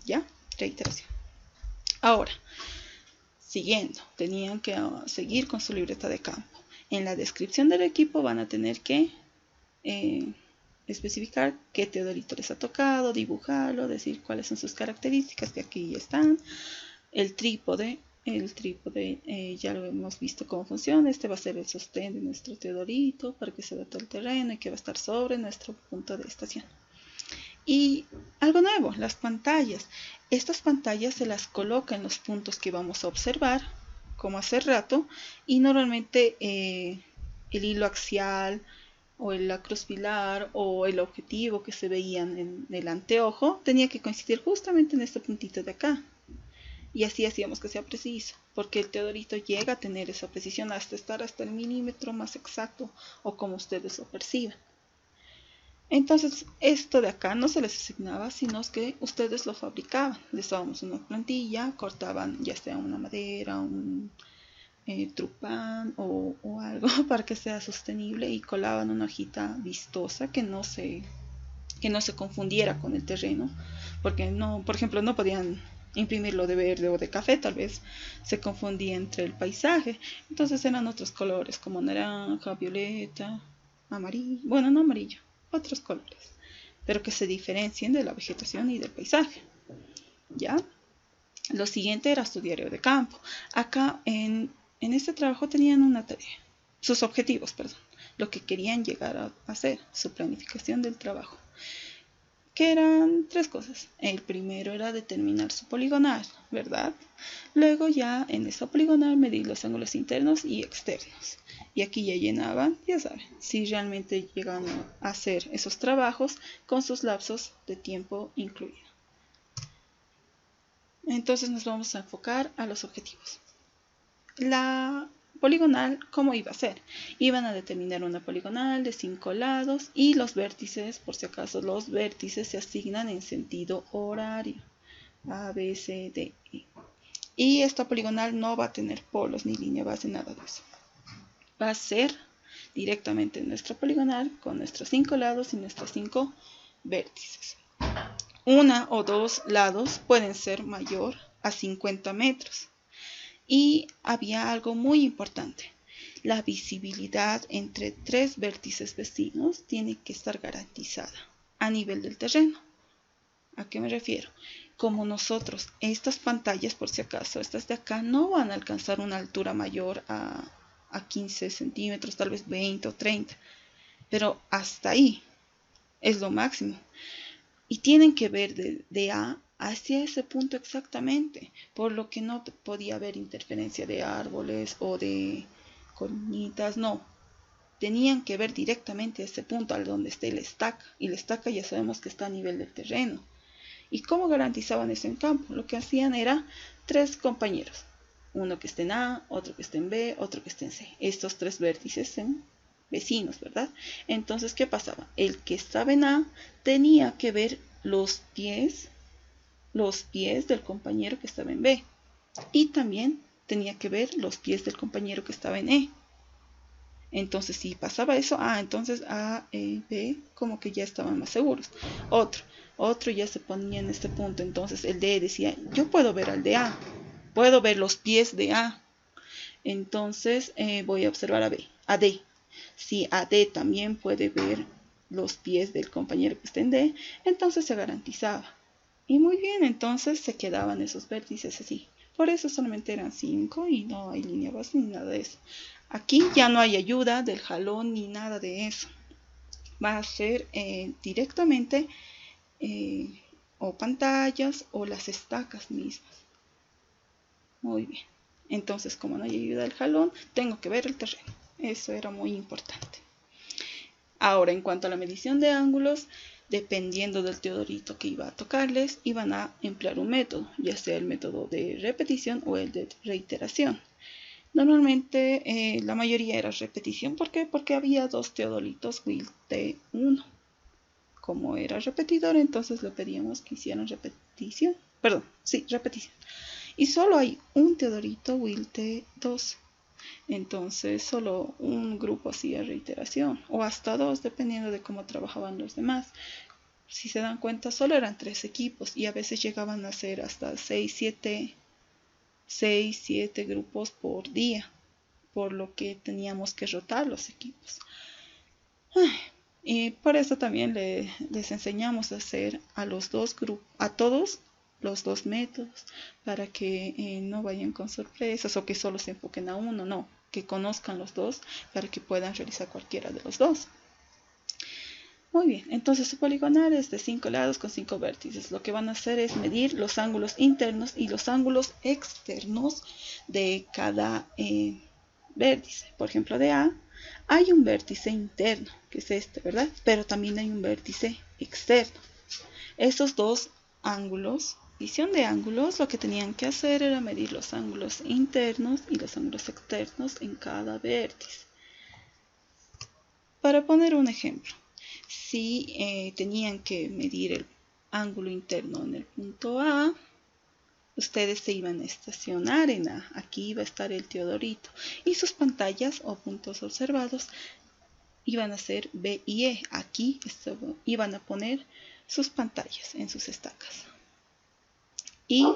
¿Ya? Reiteración. Ahora, siguiendo, tenían que seguir con su libreta de campo. En la descripción del equipo van a tener que especificar qué teodolito les ha tocado, dibujarlo, decir cuáles son sus características, que aquí están. El trípode ya lo hemos visto cómo funciona. Este va a ser el sostén de nuestro teodolito para que se adapte al terreno y que va a estar sobre nuestro punto de estación. Y algo nuevo, las pantallas. Estas pantallas se las coloca en los puntos que vamos a observar, como hace rato, y normalmente el hilo axial o el acrospilar o el objetivo que se veían en el anteojo tenía que coincidir justamente en este puntito de acá. Y así hacíamos que sea preciso, porque el teodolito llega a tener esa precisión hasta estar hasta el milímetro más exacto o como ustedes lo perciban. Entonces, esto de acá no se les asignaba, sino que ustedes lo fabricaban. Les dábamos una plantilla, cortaban ya sea una madera, un trupán o algo para que sea sostenible y colaban una hojita vistosa que no se confundiera con el terreno, porque no, por ejemplo, no podían imprimirlo de verde o de café, tal vez se confundía entre el paisaje. Entonces eran otros colores como naranja, violeta, amarillo, bueno, no amarillo, otros colores, pero que se diferencien de la vegetación y del paisaje. ¿Ya? Lo siguiente era su diario de campo. Acá en este trabajo tenían una tarea, sus objetivos, perdón, lo que querían llegar a hacer, su planificación del trabajo, que eran 3 cosas. El primero era determinar su poligonal, ¿verdad? Luego ya en esa poligonal medir los ángulos internos y externos. Y aquí ya llenaban, ya saben, si realmente llegan a hacer esos trabajos con sus lapsos de tiempo incluidos. Entonces nos vamos a enfocar a los objetivos. La poligonal, ¿cómo iba a ser? Iban a determinar una poligonal de 5 lados y los vértices, por si acaso, los vértices se asignan en sentido horario. A, B, C, D, E. Y esta poligonal no va a tener polos ni línea base, nada de eso. Va a ser directamente nuestra poligonal con nuestros 5 lados y nuestros 5 vértices. Una o dos lados pueden ser mayor a 50 metros. Y había algo muy importante. La visibilidad entre 3 vértices vecinos tiene que estar garantizada a nivel del terreno. ¿A qué me refiero? Como nosotros, estas pantallas, por si acaso, estas de acá, no van a alcanzar una altura mayor a 15 centímetros, tal vez 20 o 30. Pero hasta ahí es lo máximo. Y tienen que ver de A hacia ese punto exactamente, por lo que no podía haber interferencia de árboles o de colinitas, no. Tenían que ver directamente a ese punto, al donde esté la estaca, y la estaca ya sabemos que está a nivel del terreno. ¿Y cómo garantizaban eso en campo? Lo que hacían era 3 compañeros, uno que esté en A, otro que esté en B, otro que esté en C. Estos 3 vértices son vecinos, ¿verdad? Entonces, ¿qué pasaba? El que estaba en A tenía que ver los pies del compañero que estaba en B, y también tenía que ver los pies del compañero que estaba en E. Entonces, si pasaba eso, entonces A, E, B, como que ya estaban más seguros. Otro ya se ponía en este punto. Entonces el D decía, yo puedo ver al de A, puedo ver los pies de A. Entonces voy a observar a D. Si a D también puede ver los pies del compañero que está en D, entonces se garantizaba. Y muy bien, entonces se quedaban esos vértices así. Por eso solamente eran 5 y no hay línea base ni nada de eso. Aquí ya no hay ayuda del jalón ni nada de eso. Va a ser directamente o pantallas o las estacas mismas. Muy bien. Entonces, como no hay ayuda del jalón, tengo que ver el terreno. Eso era muy importante. Ahora, en cuanto a la medición de ángulos, dependiendo del teodolito que iba a tocarles, iban a emplear un método, ya sea el método de repetición o el de reiteración. Normalmente la mayoría era repetición. ¿Por qué? Porque había 2 teodolitos Wilt T1. Como era repetidor, entonces le pedíamos que hicieran repetición. Y solo hay un teodolito Wilt T2. Entonces solo un grupo hacía reiteración, o hasta 2, dependiendo de cómo trabajaban los demás. Si se dan cuenta, solo eran 3 equipos y a veces llegaban a ser hasta 6, 7 6, 7 grupos por día, por lo que teníamos que rotar los equipos. Y por eso también les enseñamos a hacer a los dos grupos, a todos los dos métodos, para que no vayan con sorpresas o que solo se enfoquen a uno, no, que conozcan los dos para que puedan realizar cualquiera de los dos. Muy bien, entonces su poligonal es de 5 lados con 5 vértices. Lo que van a hacer es medir los ángulos internos y los ángulos externos de cada vértice. Por ejemplo, de A hay un vértice interno, que es este, ¿verdad? Pero también hay un vértice externo. Esos dos ángulos, visión de ángulos, lo que tenían que hacer era medir los ángulos internos y los ángulos externos en cada vértice. Para poner un ejemplo, si tenían que medir el ángulo interno en el punto A, ustedes se iban a estacionar en A. Aquí iba a estar el Teodorito y sus pantallas o puntos observados iban a ser B y E. Aquí iban a poner sus pantallas en sus estacas. Y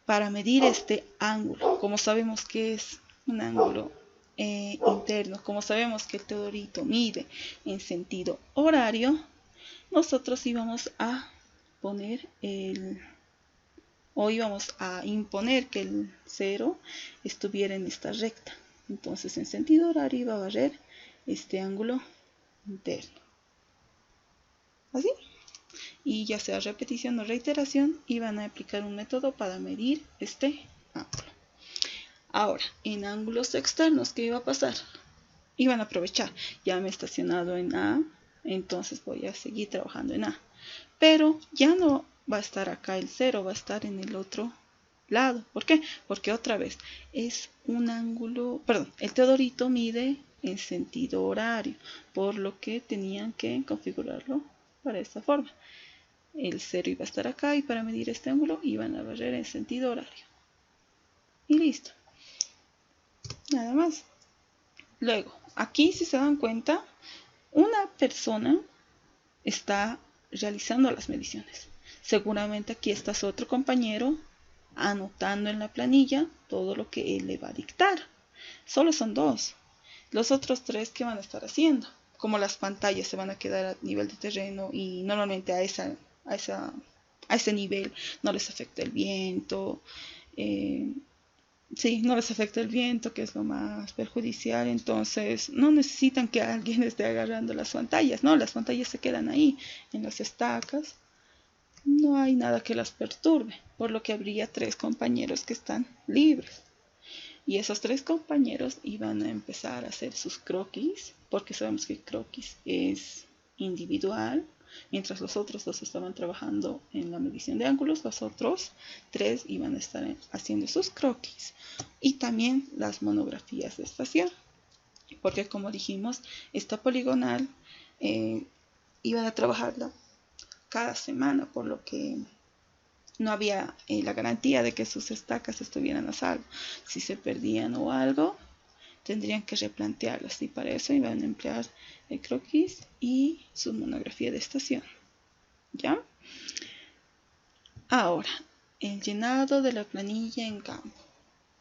para medir este ángulo, como sabemos que es un ángulo interno, como sabemos que el Teodorito mide en sentido horario, nosotros íbamos a poner íbamos a imponer que el 0 estuviera en esta recta. Entonces en sentido horario iba a barrer este ángulo interno. ¿Así? Y ya sea repetición o reiteración, iban a aplicar un método para medir este ángulo. Ahora, en ángulos externos, ¿qué iba a pasar? Iban a aprovechar, ya me he estacionado en A, entonces voy a seguir trabajando en A. Pero ya no va a estar acá el 0, va a estar en el otro lado. ¿Por qué? Porque otra vez es un ángulo, perdón, el Teodorito mide en sentido horario, por lo que tenían que configurarlo para esta forma. El 0 iba a estar acá y para medir este ángulo iban a barrer en sentido horario. Y listo. Nada más. Luego, aquí si se dan cuenta, una persona está realizando las mediciones. Seguramente aquí está su otro compañero anotando en la planilla todo lo que él le va a dictar. Solo son dos. Los otros tres, ¿qué van a estar haciendo? Como las pantallas se van a quedar a nivel de terreno y normalmente a ese nivel no les afecta el viento. Sí, no les afecta el viento, que es lo más perjudicial, entonces no necesitan que alguien esté agarrando las pantallas, no, las pantallas se quedan ahí, en las estacas, no hay nada que las perturbe, por lo que habría 3 compañeros que están libres. Y esos 3 compañeros iban a empezar a hacer sus croquis, porque sabemos que croquis es individual. Mientras los otros 2 estaban trabajando en la medición de ángulos, los otros 3 iban a estar haciendo sus croquis y también las monografías de estación. Porque como dijimos, esta poligonal iban a trabajarla cada semana, por lo que no había la garantía de que sus estacas estuvieran a salvo. Si se perdían o algo, tendrían que replantearlas y para eso iban a emplear el croquis y su monografía de estación. ¿Ya? Ahora, el llenado de la planilla en campo.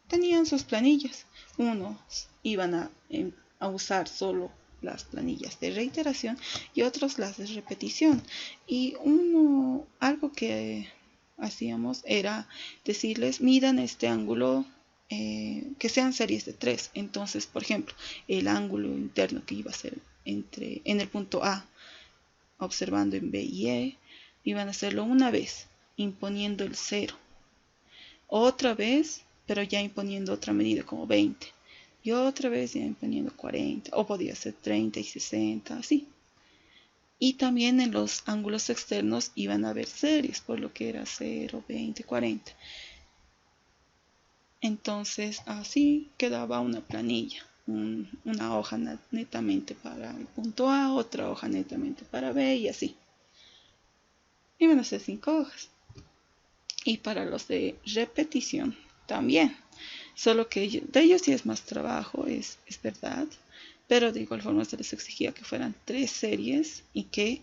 Tenían sus planillas. Unos iban a usar solo las planillas de reiteración y otros las de repetición. Y algo que hacíamos era decirles, midan este ángulo, que sean series de 3. Entonces, por ejemplo, el ángulo interno que iba a ser en el punto A, observando en B y E, iban a hacerlo una vez, imponiendo el 0. Otra vez, pero ya imponiendo otra medida como 20. Y otra vez ya imponiendo 40. O podía ser 30 y 60, así. Y también en los ángulos externos iban a haber series, por lo que era 0, 20, 40. Entonces así quedaba una planilla, una hoja netamente para el punto A, otra hoja netamente para B y así. Iban a ser 5 hojas. Y para los de repetición también. Solo que de ellos sí es más trabajo, es verdad. Pero de igual forma se les exigía que fueran 3 series y que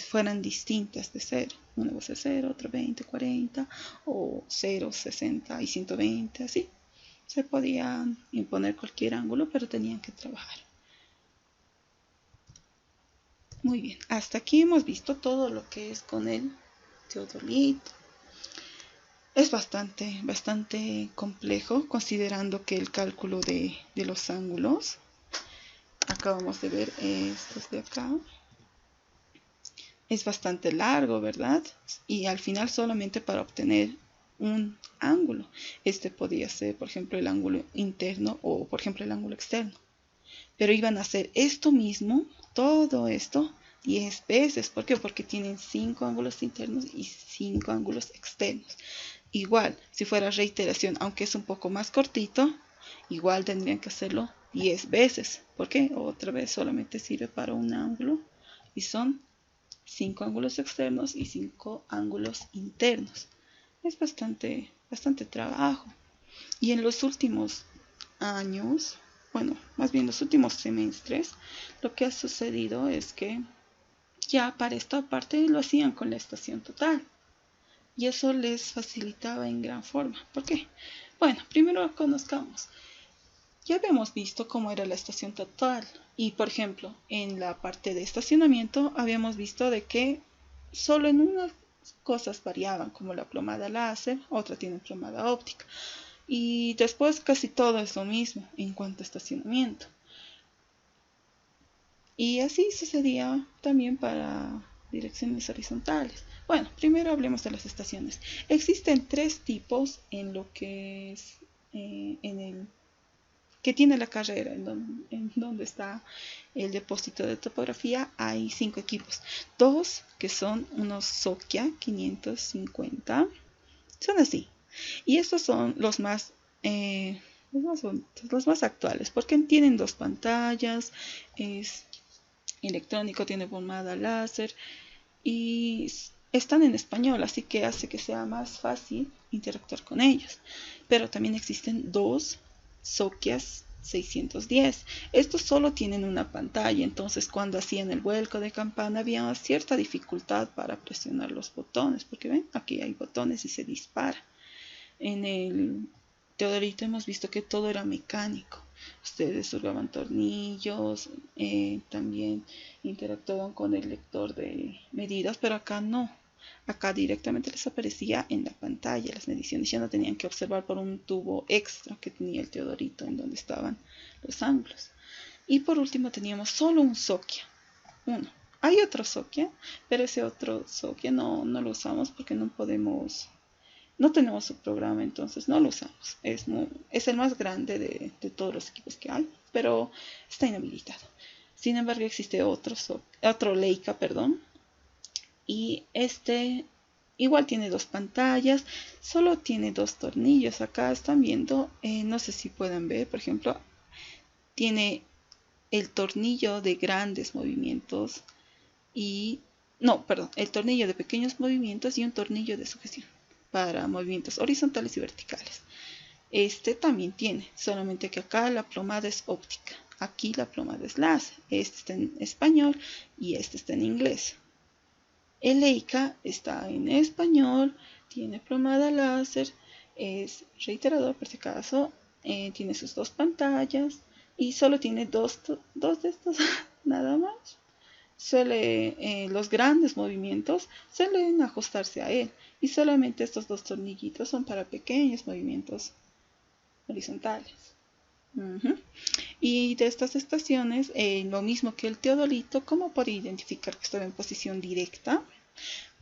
fueran distintas de 0. Una va a ser 0, otra 20, 40, o 0, 60 y 120, así. Se podía imponer cualquier ángulo, pero tenían que trabajar. Muy bien, hasta aquí hemos visto todo lo que es con el teodolito. Es bastante complejo, considerando que el cálculo de los ángulos, acabamos de ver estos de acá, es bastante largo, ¿verdad? Y al final solamente para obtener un ángulo. Este podía ser, por ejemplo, el ángulo interno o, por ejemplo, el ángulo externo. Pero iban a hacer esto mismo, todo esto, 10 veces. ¿Por qué? Porque tienen 5 ángulos internos y 5 ángulos externos. Igual, si fuera reiteración, aunque es un poco más cortito, igual tendrían que hacerlo 10 veces. ¿Por qué? Otra vez solamente sirve para un ángulo y son 5 ángulos externos y 5 ángulos internos. Es bastante trabajo. Y en los últimos años, bueno, más bien los últimos semestres, lo que ha sucedido es que ya para esta parte lo hacían con la estación total. Y eso les facilitaba en gran forma. ¿Por qué? Bueno, primero conozcamos. Ya habíamos visto cómo era la estación total. Y por ejemplo, en la parte de estacionamiento habíamos visto de que solo en unas cosas variaban, como la plomada láser, otra tiene plomada óptica. Y después casi todo es lo mismo en cuanto a estacionamiento. Y así sucedía también para direcciones horizontales. Bueno, primero hablemos de las estaciones. Existen 3 tipos en lo que es en el que tiene la carrera, en donde está el depósito de topografía. Hay 5 equipos. 2 que son unos Sokia 550. Son así. Y estos son los más bonitos, los más actuales, porque tienen 2 pantallas, es electrónico, tiene plomada láser y están en español, así que hace que sea más fácil interactuar con ellos. Pero también existen 2 Sokias 610. Estos solo tienen una pantalla, entonces cuando hacían el vuelco de campana había cierta dificultad para presionar los botones, porque ven, aquí hay botones y se dispara. En el Teodorito hemos visto que todo era mecánico. Ustedes hurgaban tornillos, también interactuaban con el lector de medidas, pero acá no. Acá directamente les aparecía en la pantalla las mediciones. Ya no tenían que observar por un tubo extra que tenía el Teodorito en donde estaban los ángulos. Y por último teníamos solo un Sokia. Uno. Hay otro Sokia, pero ese otro Sokia no lo usamos porque no tenemos su programa, entonces no lo usamos. Es el más grande de todos los equipos que hay, pero está inhabilitado. Sin embargo, existe otro Leica, y este igual tiene 2 pantallas, solo tiene 2 tornillos. Acá están viendo, no sé si pueden ver, por ejemplo, tiene el tornillo de grandes movimientos el tornillo de pequeños movimientos y un tornillo de sujeción para movimientos horizontales y verticales. Este también tiene, solamente que acá la plomada es óptica, aquí la plomada es láser. Este está en español y este está en inglés. El Leica está en español, tiene plomada láser, es reiterador por si acaso, tiene sus 2 pantallas y solo tiene dos de estos nada más. Los grandes movimientos suelen ajustarse a él y solamente estos 2 tornillitos son para pequeños movimientos horizontales. Y de estas estaciones, lo mismo que el teodolito, ¿cómo puede identificar que estaba en posición directa?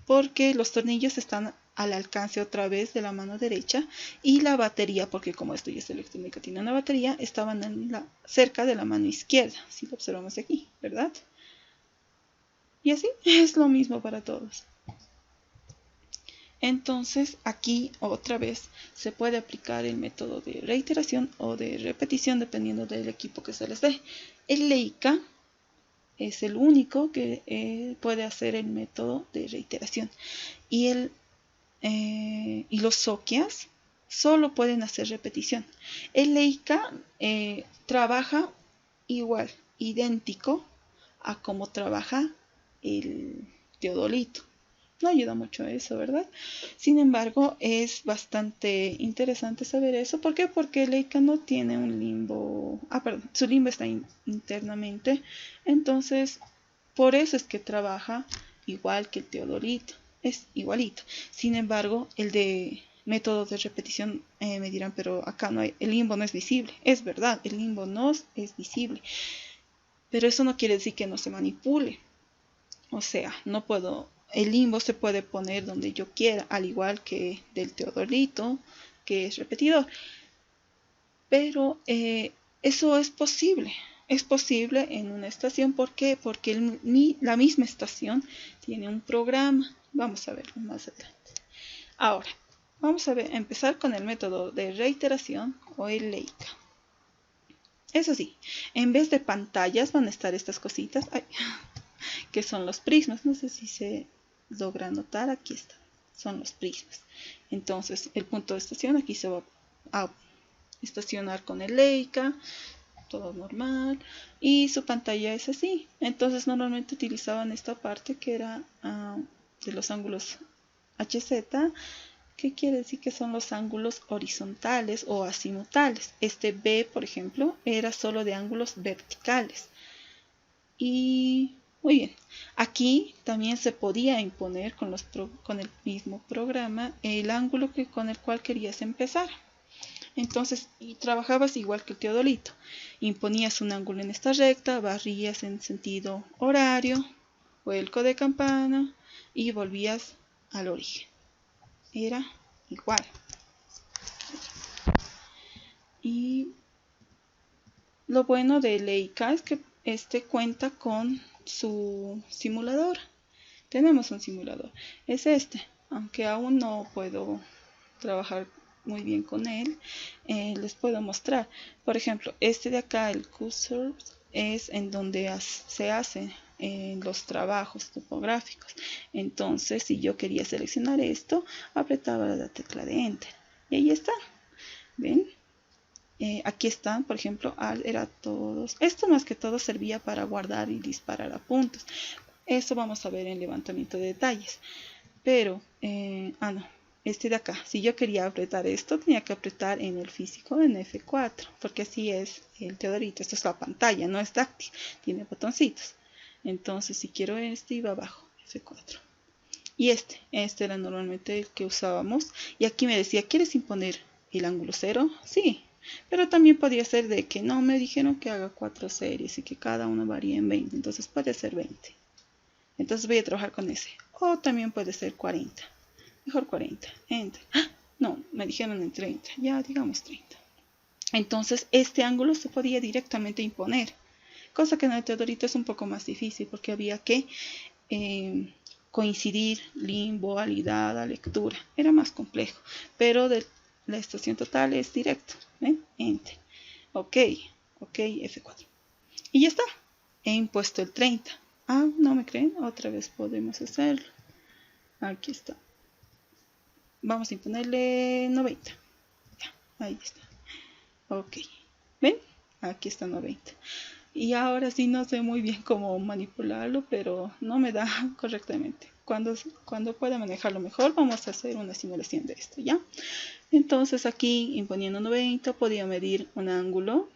Porque los tornillos están al alcance otra vez de la mano derecha y la batería, porque como esto ya es electrónica, tiene una batería, estaban cerca de la mano izquierda, si lo observamos aquí, ¿verdad? Y así es lo mismo para todos. Entonces aquí otra vez se puede aplicar el método de reiteración o de repetición dependiendo del equipo que se les dé. El Leica es el único que puede hacer el método de reiteración y los Sokias solo pueden hacer repetición. El Leica trabaja igual, idéntico a como trabaja el teodolito. No ayuda mucho a eso, ¿verdad? Sin embargo, es bastante interesante saber eso. ¿Por qué? Porque Leica no tiene un limbo. Perdón, su limbo está internamente. Entonces, por eso es que trabaja igual que el teodolito. Es igualito. Sin embargo, el de método de repetición me dirán, pero acá no hay, el limbo no es visible. Es verdad, el limbo no es visible. Pero eso no quiere decir que no se manipule. O sea, no puedo, el limbo se puede poner donde yo quiera, al igual que del teodolito, que es repetidor. Pero eso es posible. Es posible en una estación. ¿Por qué? Porque la misma estación tiene un programa. Vamos a verlo más adelante. Ahora, vamos a empezar con el método de reiteración o el Leica. Eso sí, en vez de pantallas van a estar estas cositas. Ay, que son los prismas. No sé si se logra notar, aquí está, son los prismas. Entonces el punto de estación aquí se va a estacionar con el Leica, todo normal, y su pantalla es así. Entonces normalmente utilizaban esta parte que era de los ángulos HZ, que quiere decir que son los ángulos horizontales o azimutales. Este B, por ejemplo, era solo de ángulos verticales. Y muy bien, aquí también se podía imponer con el mismo programa el ángulo con el cual querías empezar. Entonces, trabajabas igual que el teodolito. Imponías un ángulo en esta recta, barrías en sentido horario, vuelco de campana y volvías al origen. Era igual. Y lo bueno de Leica es que este cuenta con su simulador. Tenemos un simulador, es este, aunque aún no puedo trabajar muy bien con él, les puedo mostrar. Por ejemplo, este de acá, el cursor, es en donde se hacen los trabajos topográficos. Entonces, si yo quería seleccionar esto, apretaba la tecla de Enter. Y ahí está. ¿Ven? Aquí están, por ejemplo, era todos. Esto más que todo servía para guardar y disparar a puntos. Eso vamos a ver en levantamiento de detalles. Pero, no, este de acá. Si yo quería apretar esto, tenía que apretar en el físico en F4, porque así es el teodolito. Esto es la pantalla, no es táctil, tiene botoncitos. Entonces, si quiero este, iba abajo, F4. Y este era normalmente el que usábamos. Y aquí me decía, ¿quieres imponer el ángulo 0? Sí. Pero también podía ser de que no, me dijeron que haga 4 series y que cada una varía en 20. Entonces puede ser 20. Entonces voy a trabajar con ese. O también puede ser 40. Mejor 40. Enter. No, me dijeron en 30. Ya, digamos 30. Entonces este ángulo se podía directamente imponer. Cosa que en el teodolito es un poco más difícil porque había que coincidir limbo, validada, lectura. Era más complejo. Pero la estación total es directo. ¿Ven? Enter. Ok, F4. Y ya está. He impuesto el 30. ¿No me creen? Otra vez podemos hacerlo. Aquí está. Vamos a imponerle 90. Ya, ahí está. Ok. ¿Ven? Aquí está 90. Y ahora sí no sé muy bien cómo manipularlo, pero no me da correctamente. Cuando pueda manejarlo mejor, vamos a hacer una simulación de esto, ¿ya? Entonces aquí, imponiendo 90, podía medir un ángulo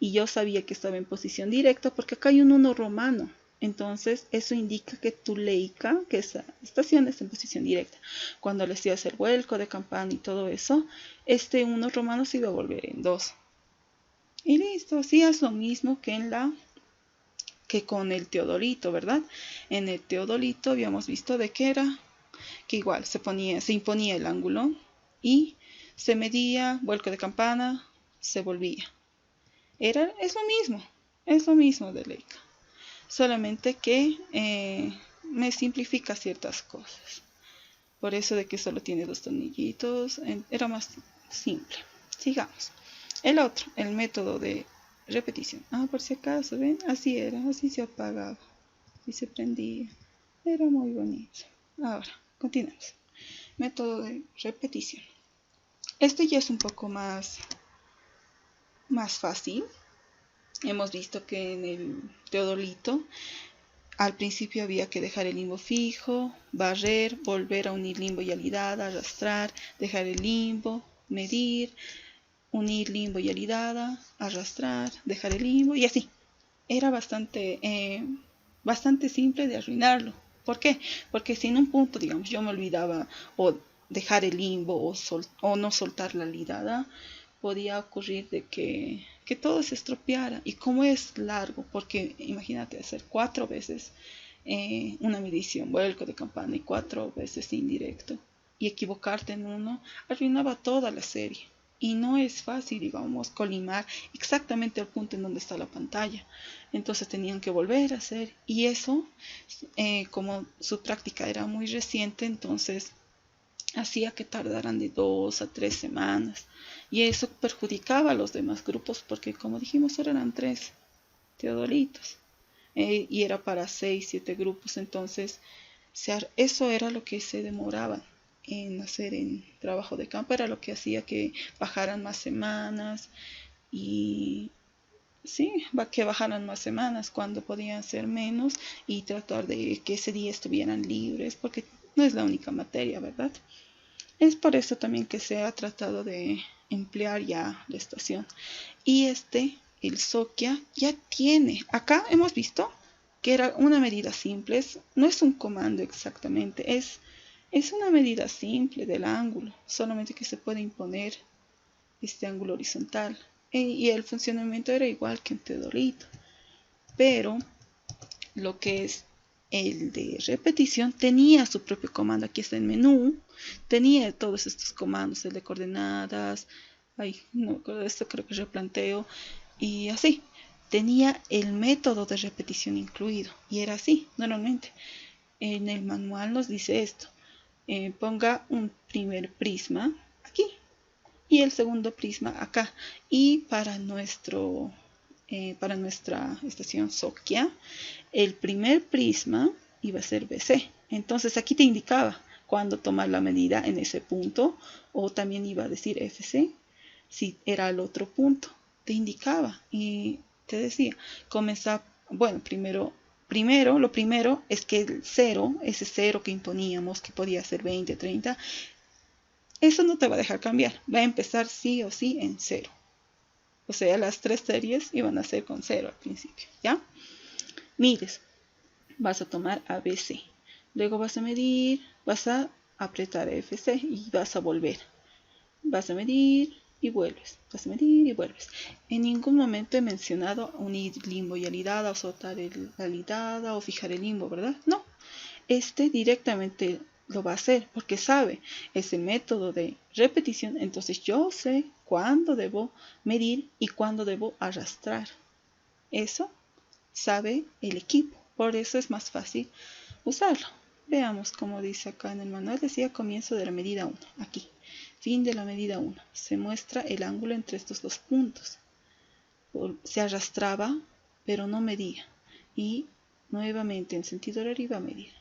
y yo sabía que estaba en posición directa porque acá hay un 1 romano. Entonces eso indica que tu Leica, que esa estación está en posición directa. Cuando le hacías el vuelco de campana y todo eso, este 1 romano se iba a volver en 2. Y listo, hacías lo mismo que con el teodolito, ¿verdad? En el teodolito habíamos visto de que era que igual se imponía el ángulo y se medía, vuelco de campana, se volvía. Es lo mismo de Leica. Solamente que me simplifica ciertas cosas. Por eso de que solo tiene 2 tornillitos, era más simple. Sigamos. El otro, el método de repetición. Por si acaso, ¿ven? Así era, así se apagaba. Y se prendía. Era muy bonito. Ahora, continuemos. Método de repetición. Este ya es un poco más fácil. Hemos visto que en el teodolito al principio había que dejar el limbo fijo, barrer, volver a unir limbo y alidada, arrastrar, dejar el limbo, medir, unir limbo y alidada, arrastrar, dejar el limbo y así. Era bastante simple de arruinarlo. ¿Por qué? Porque si en un punto, digamos, yo me olvidaba o dejar el limbo o no soltar la alidada, podía ocurrir de que todo se estropeara. Y como es largo, porque imagínate hacer 4 veces una medición, vuelco de campana y 4 veces indirecto, y equivocarte en uno, arruinaba toda la serie. Y no es fácil, digamos, colimar exactamente el punto en donde está la pantalla. Entonces tenían que volver a hacer. Y eso, como su práctica era muy reciente, entonces hacía que tardaran de 2 a 3 semanas. Y eso perjudicaba a los demás grupos porque, como dijimos, solo eran 3 teodolitos. Y era para 6, 7 grupos. Entonces, eso era lo que se demoraban en hacer en trabajo de campo. Era lo que hacía que bajaran más semanas. Y sí, que bajaran más semanas cuando podían ser menos. Y tratar de que ese día estuvieran libres. Porque no es la única materia, ¿verdad? Es por eso también que se ha tratado de emplear ya la estación. Y el Sokia, ya tiene. Acá hemos visto que era una medida simple. No es un comando exactamente. Es una medida simple del ángulo. Solamente que se puede imponer este ángulo horizontal. Y el funcionamiento era igual que en teodolito. Pero lo que es el de repetición tenía su propio comando. Aquí está el menú, tenía todos estos comandos, el de coordenadas, no, esto creo que replanteo, y así. Tenía el método de repetición incluido, y era así, normalmente. En el manual nos dice esto, ponga un primer prisma aquí, y el segundo prisma acá. Y para nuestra estación Sokia, el primer prisma iba a ser BC. Entonces aquí te indicaba cuándo tomar la medida en ese punto, o también iba a decir FC si era el otro punto. Te indicaba y te decía, bueno, lo primero es que el cero, ese cero que imponíamos, que podía ser 20, 30, eso no te va a dejar cambiar. Va a empezar sí o sí en cero. O sea, las 3 series iban a ser con 0 al principio, ¿ya? Mides, vas a tomar ABC. Luego vas a medir, vas a apretar FC y vas a volver. Vas a medir y vuelves. Vas a medir y vuelves. En ningún momento he mencionado unir limbo y alidada o soltar la alidada o fijar el limbo, ¿verdad? No. Directamente lo va a hacer porque sabe ese método de repetición. Entonces yo sé cuándo debo medir y cuándo debo arrastrar. Eso sabe el equipo. Por eso es más fácil usarlo. Veamos cómo dice acá en el manual. Decía comienzo de la medida 1. Aquí. Fin de la medida 1. Se muestra el ángulo entre estos dos puntos. Se arrastraba, pero no medía. Y nuevamente en sentido horario iba a medir.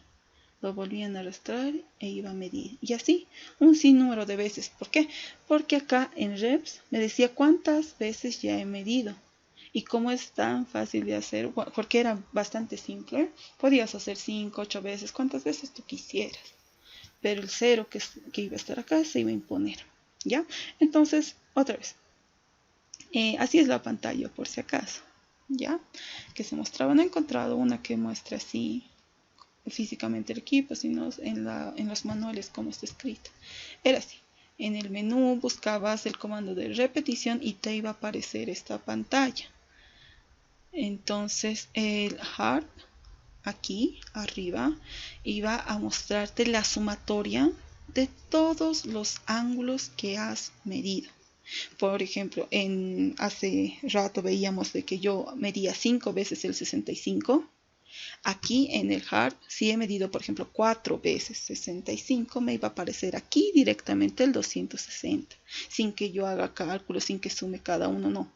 Lo volvían a arrastrar e iba a medir. Y así, un sinnúmero de veces. ¿Por qué? Porque acá en reps me decía cuántas veces ya he medido. Y como es tan fácil de hacer, porque era bastante simple, podías hacer 5, 8 veces, cuantas veces tú quisieras. Pero el 0 que iba a estar acá se iba a imponer. ¿Ya? Entonces, otra vez. Así es la pantalla, por si acaso. ¿Ya? Que se mostraba. No he encontrado una que muestre así físicamente el equipo, sino en los manuales como está escrito. Era así. En el menú buscabas el comando de repetición y te iba a aparecer esta pantalla. Entonces el hard aquí arriba iba a mostrarte la sumatoria de todos los ángulos que has medido. Por ejemplo, hace rato veíamos de que yo medía 5 veces el 65. Aquí en el hard, si he medido, por ejemplo, 4 veces 65, me iba a aparecer aquí directamente el 260, sin que yo haga cálculos, sin que sume cada uno, no.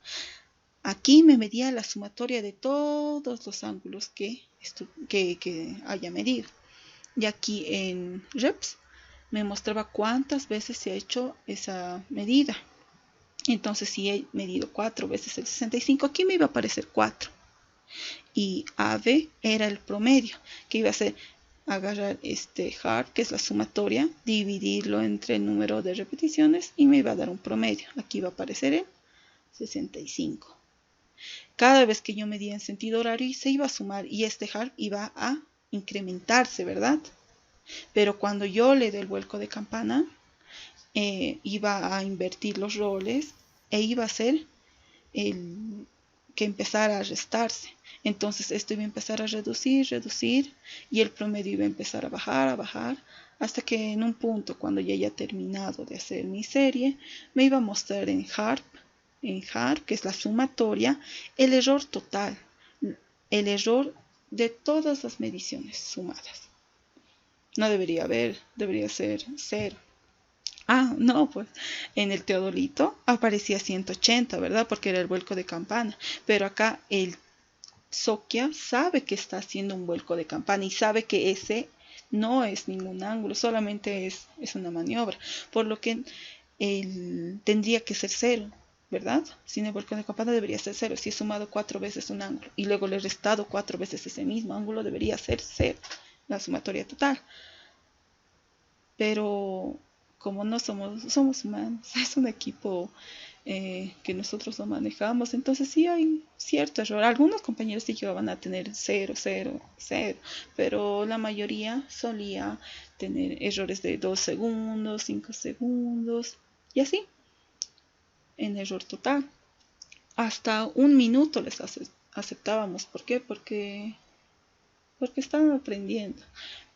Aquí me medía la sumatoria de todos los ángulos que haya medido. Y aquí en reps me mostraba cuántas veces se ha hecho esa medida. Entonces, si he medido 4 veces el 65, aquí me iba a aparecer 4. y AB era el promedio, que iba a ser agarrar este HARP, que es la sumatoria, dividirlo entre el número de repeticiones y me iba a dar un promedio. Aquí va a aparecer el 65. Cada vez que yo medía en sentido horario se iba a sumar y este HARP iba a incrementarse, ¿verdad? Pero cuando yo le dé el vuelco de campana, iba a invertir los roles e iba a ser que empezara a restarse. Entonces esto iba a empezar a reducir y el promedio iba a empezar a bajar, hasta que en un punto, cuando ya haya terminado de hacer mi serie, me iba a mostrar en HARP, que es la sumatoria, el error total, el error de todas las mediciones sumadas. No debería haber, debería ser 0. Ah, no, pues en el teodolito aparecía 180, ¿verdad? Porque era el vuelco de campana. Pero acá el Sokia sabe que está haciendo un vuelco de campana y sabe que ese no es ningún ángulo, solamente es una maniobra. Por lo que tendría que ser 0, ¿verdad? Sin el vuelco de campana debería ser 0. Si he sumado 4 veces un ángulo y luego le he restado 4 veces ese mismo ángulo, debería ser 0, la sumatoria total. Pero como no somos humanos, es un equipo que nosotros lo manejamos, entonces sí hay cierto error. Algunos compañeros sí llegaban a tener 0, 0, 0, pero la mayoría solía tener errores de 2 segundos, 5 segundos y así, en error total. Hasta 1 minuto les aceptábamos. ¿Por qué? Porque estaban aprendiendo,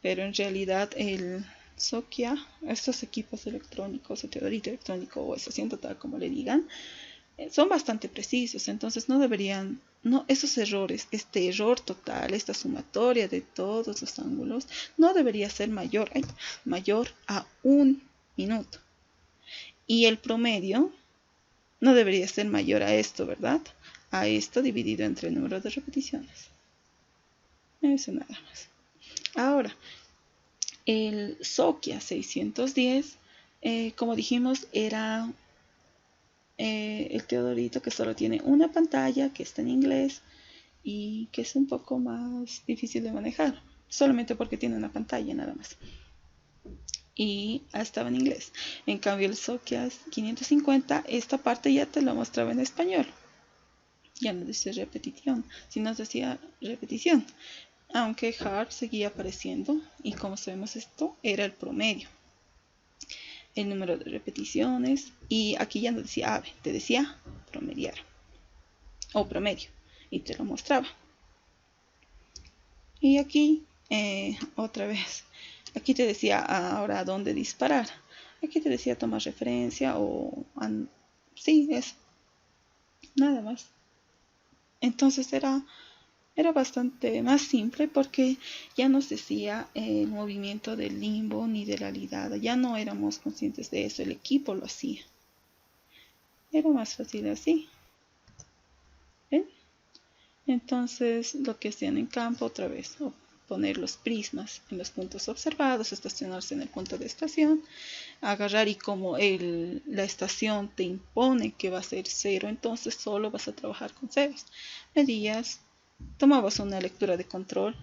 pero en realidad el Sokia, estos equipos electrónicos, el teodolito electrónico o estación total, como le digan, son bastante precisos, entonces no deberían, esos errores, este error total, esta sumatoria de todos los ángulos, no debería ser mayor a 1 minuto. Y el promedio no debería ser mayor a esto, ¿verdad? A esto dividido entre el número de repeticiones. Eso nada más. Ahora, el Sokia 610, como dijimos, era el teodolito que solo tiene una pantalla, que está en inglés y que es un poco más difícil de manejar, solamente porque tiene una pantalla nada más. Y estaba en inglés. En cambio el Sokia 550, esta parte ya te lo mostraba en español. Ya no dice repetición, sino decía repetición. Aunque HARP seguía apareciendo y como sabemos esto era el promedio, el número de repeticiones, y aquí ya no decía AVE, te decía promediar o promedio y te lo mostraba. Y aquí otra vez, aquí te decía ahora a dónde disparar, aquí te decía tomar referencia o sí, eso, nada más. Entonces era bastante más simple porque ya nos decía el movimiento del limbo ni de la lidada. Ya no éramos conscientes de eso, el equipo lo hacía. Era más fácil así. ¿Ven? Entonces lo que hacían en campo otra vez, poner los prismas en los puntos observados, estacionarse en el punto de estación, agarrar y como la estación te impone que va a ser 0, entonces solo vas a trabajar con ceros. Medías, tomabas una lectura de control.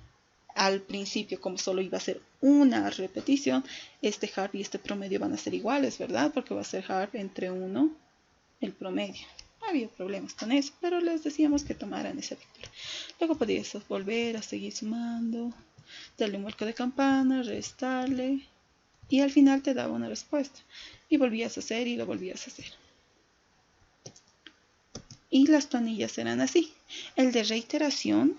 Al principio, como solo iba a ser una repetición, este HARP y este promedio van a ser iguales, ¿verdad? Porque va a ser HARP entre 1, el promedio. No había problemas con eso, pero les decíamos que tomaran esa lectura. Luego podías volver a seguir sumando, darle un vuelco de campana, restarle, y al final te daba una respuesta. Y volvías a hacer y lo volvías a hacer. Y las planillas eran así. El de reiteración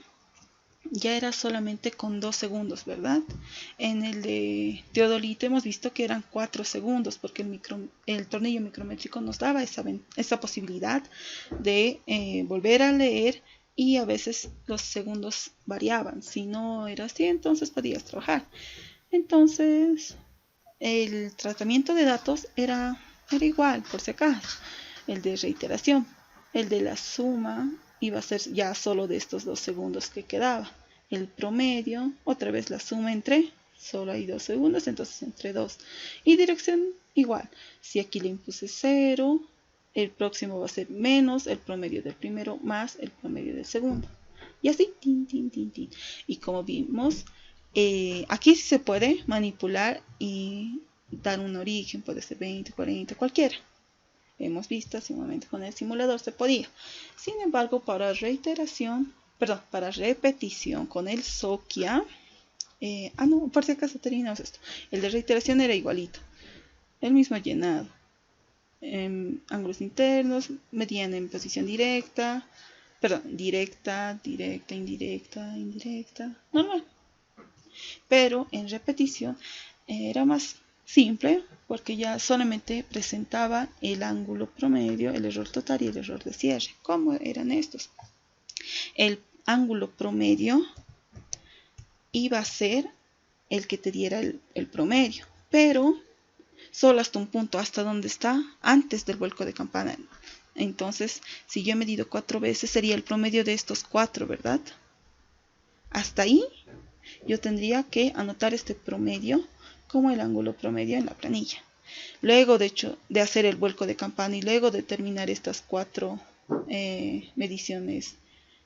ya era solamente con 2 segundos, ¿verdad? En el de teodolito hemos visto que eran 4 segundos porque el tornillo micrométrico nos daba esa posibilidad de volver a leer, y a veces los segundos variaban. Si no era así, entonces podías trabajar. Entonces el tratamiento de datos era igual, por si acaso. El de reiteración, el de la suma iba a ser ya solo de estos 2 segundos que quedaba. El promedio, otra vez la suma entre, solo hay 2 segundos, entonces entre 2. Y dirección igual. Si aquí le impuse 0, el próximo va a ser menos el promedio del primero más el promedio del segundo. Y así, tin, tin, tin, tin. Y como vimos, aquí sí se puede manipular y dar un origen, puede ser 20, 40, cualquiera. Hemos visto hace un momento con el simulador se podía. Sin embargo, para para repetición con el Sokia, no, por si acaso terminamos esto. El de reiteración era igualito, el mismo llenado. Ángulos internos, medían en posición directa, directa, indirecta, normal. Pero en repetición era más simple porque ya solamente presentaba el ángulo promedio, el error total y el error de cierre. ¿Cómo eran estos? El ángulo promedio iba a ser el que te diera el promedio, pero solo hasta un punto, hasta donde está antes del vuelco de campana. Entonces, si yo he medido 4 veces, sería el promedio de estos 4, ¿verdad? Hasta ahí yo tendría que anotar este promedio como el ángulo promedio en la planilla. Luego de hacer el vuelco de campana y luego de terminar estas 4 mediciones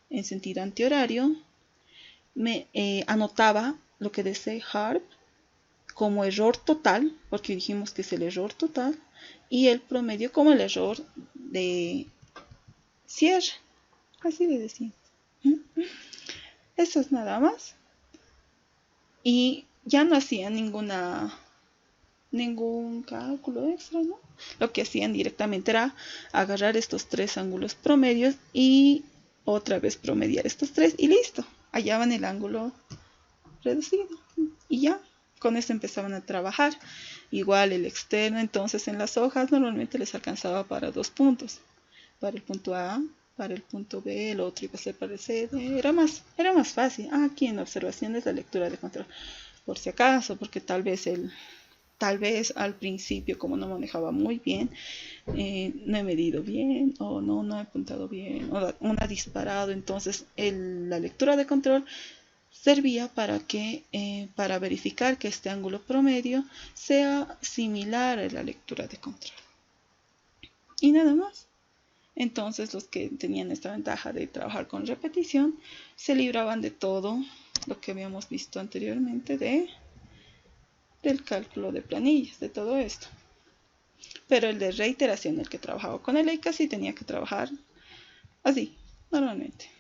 en sentido antihorario, me anotaba lo que dice HARP como error total, porque dijimos que es el error total, y el promedio como el error de cierre. Así le decimos. Eso es nada más. Y ya no hacían ningún cálculo extra, ¿no? Lo que hacían directamente era agarrar estos 3 ángulos promedios y otra vez promediar estos 3 y listo. Hallaban el ángulo reducido y ya. Con eso empezaban a trabajar. Igual el externo, entonces en las hojas normalmente les alcanzaba para 2 puntos. Para el punto A, para el punto B, el otro iba a ser para el C. Era más fácil. Aquí en observaciones la lectura de control. Por si acaso, porque tal vez al principio, como no manejaba muy bien, no he medido bien, o no he apuntado bien, o no ha disparado. Entonces la lectura de control servía para verificar que este ángulo promedio sea similar a la lectura de control. Y nada más. Entonces los que tenían esta ventaja de trabajar con repetición se libraban de todo lo que habíamos visto anteriormente del cálculo de planillas, de todo esto. Pero el de reiteración, el que trabajaba con el EICA, sí tenía que trabajar así, normalmente.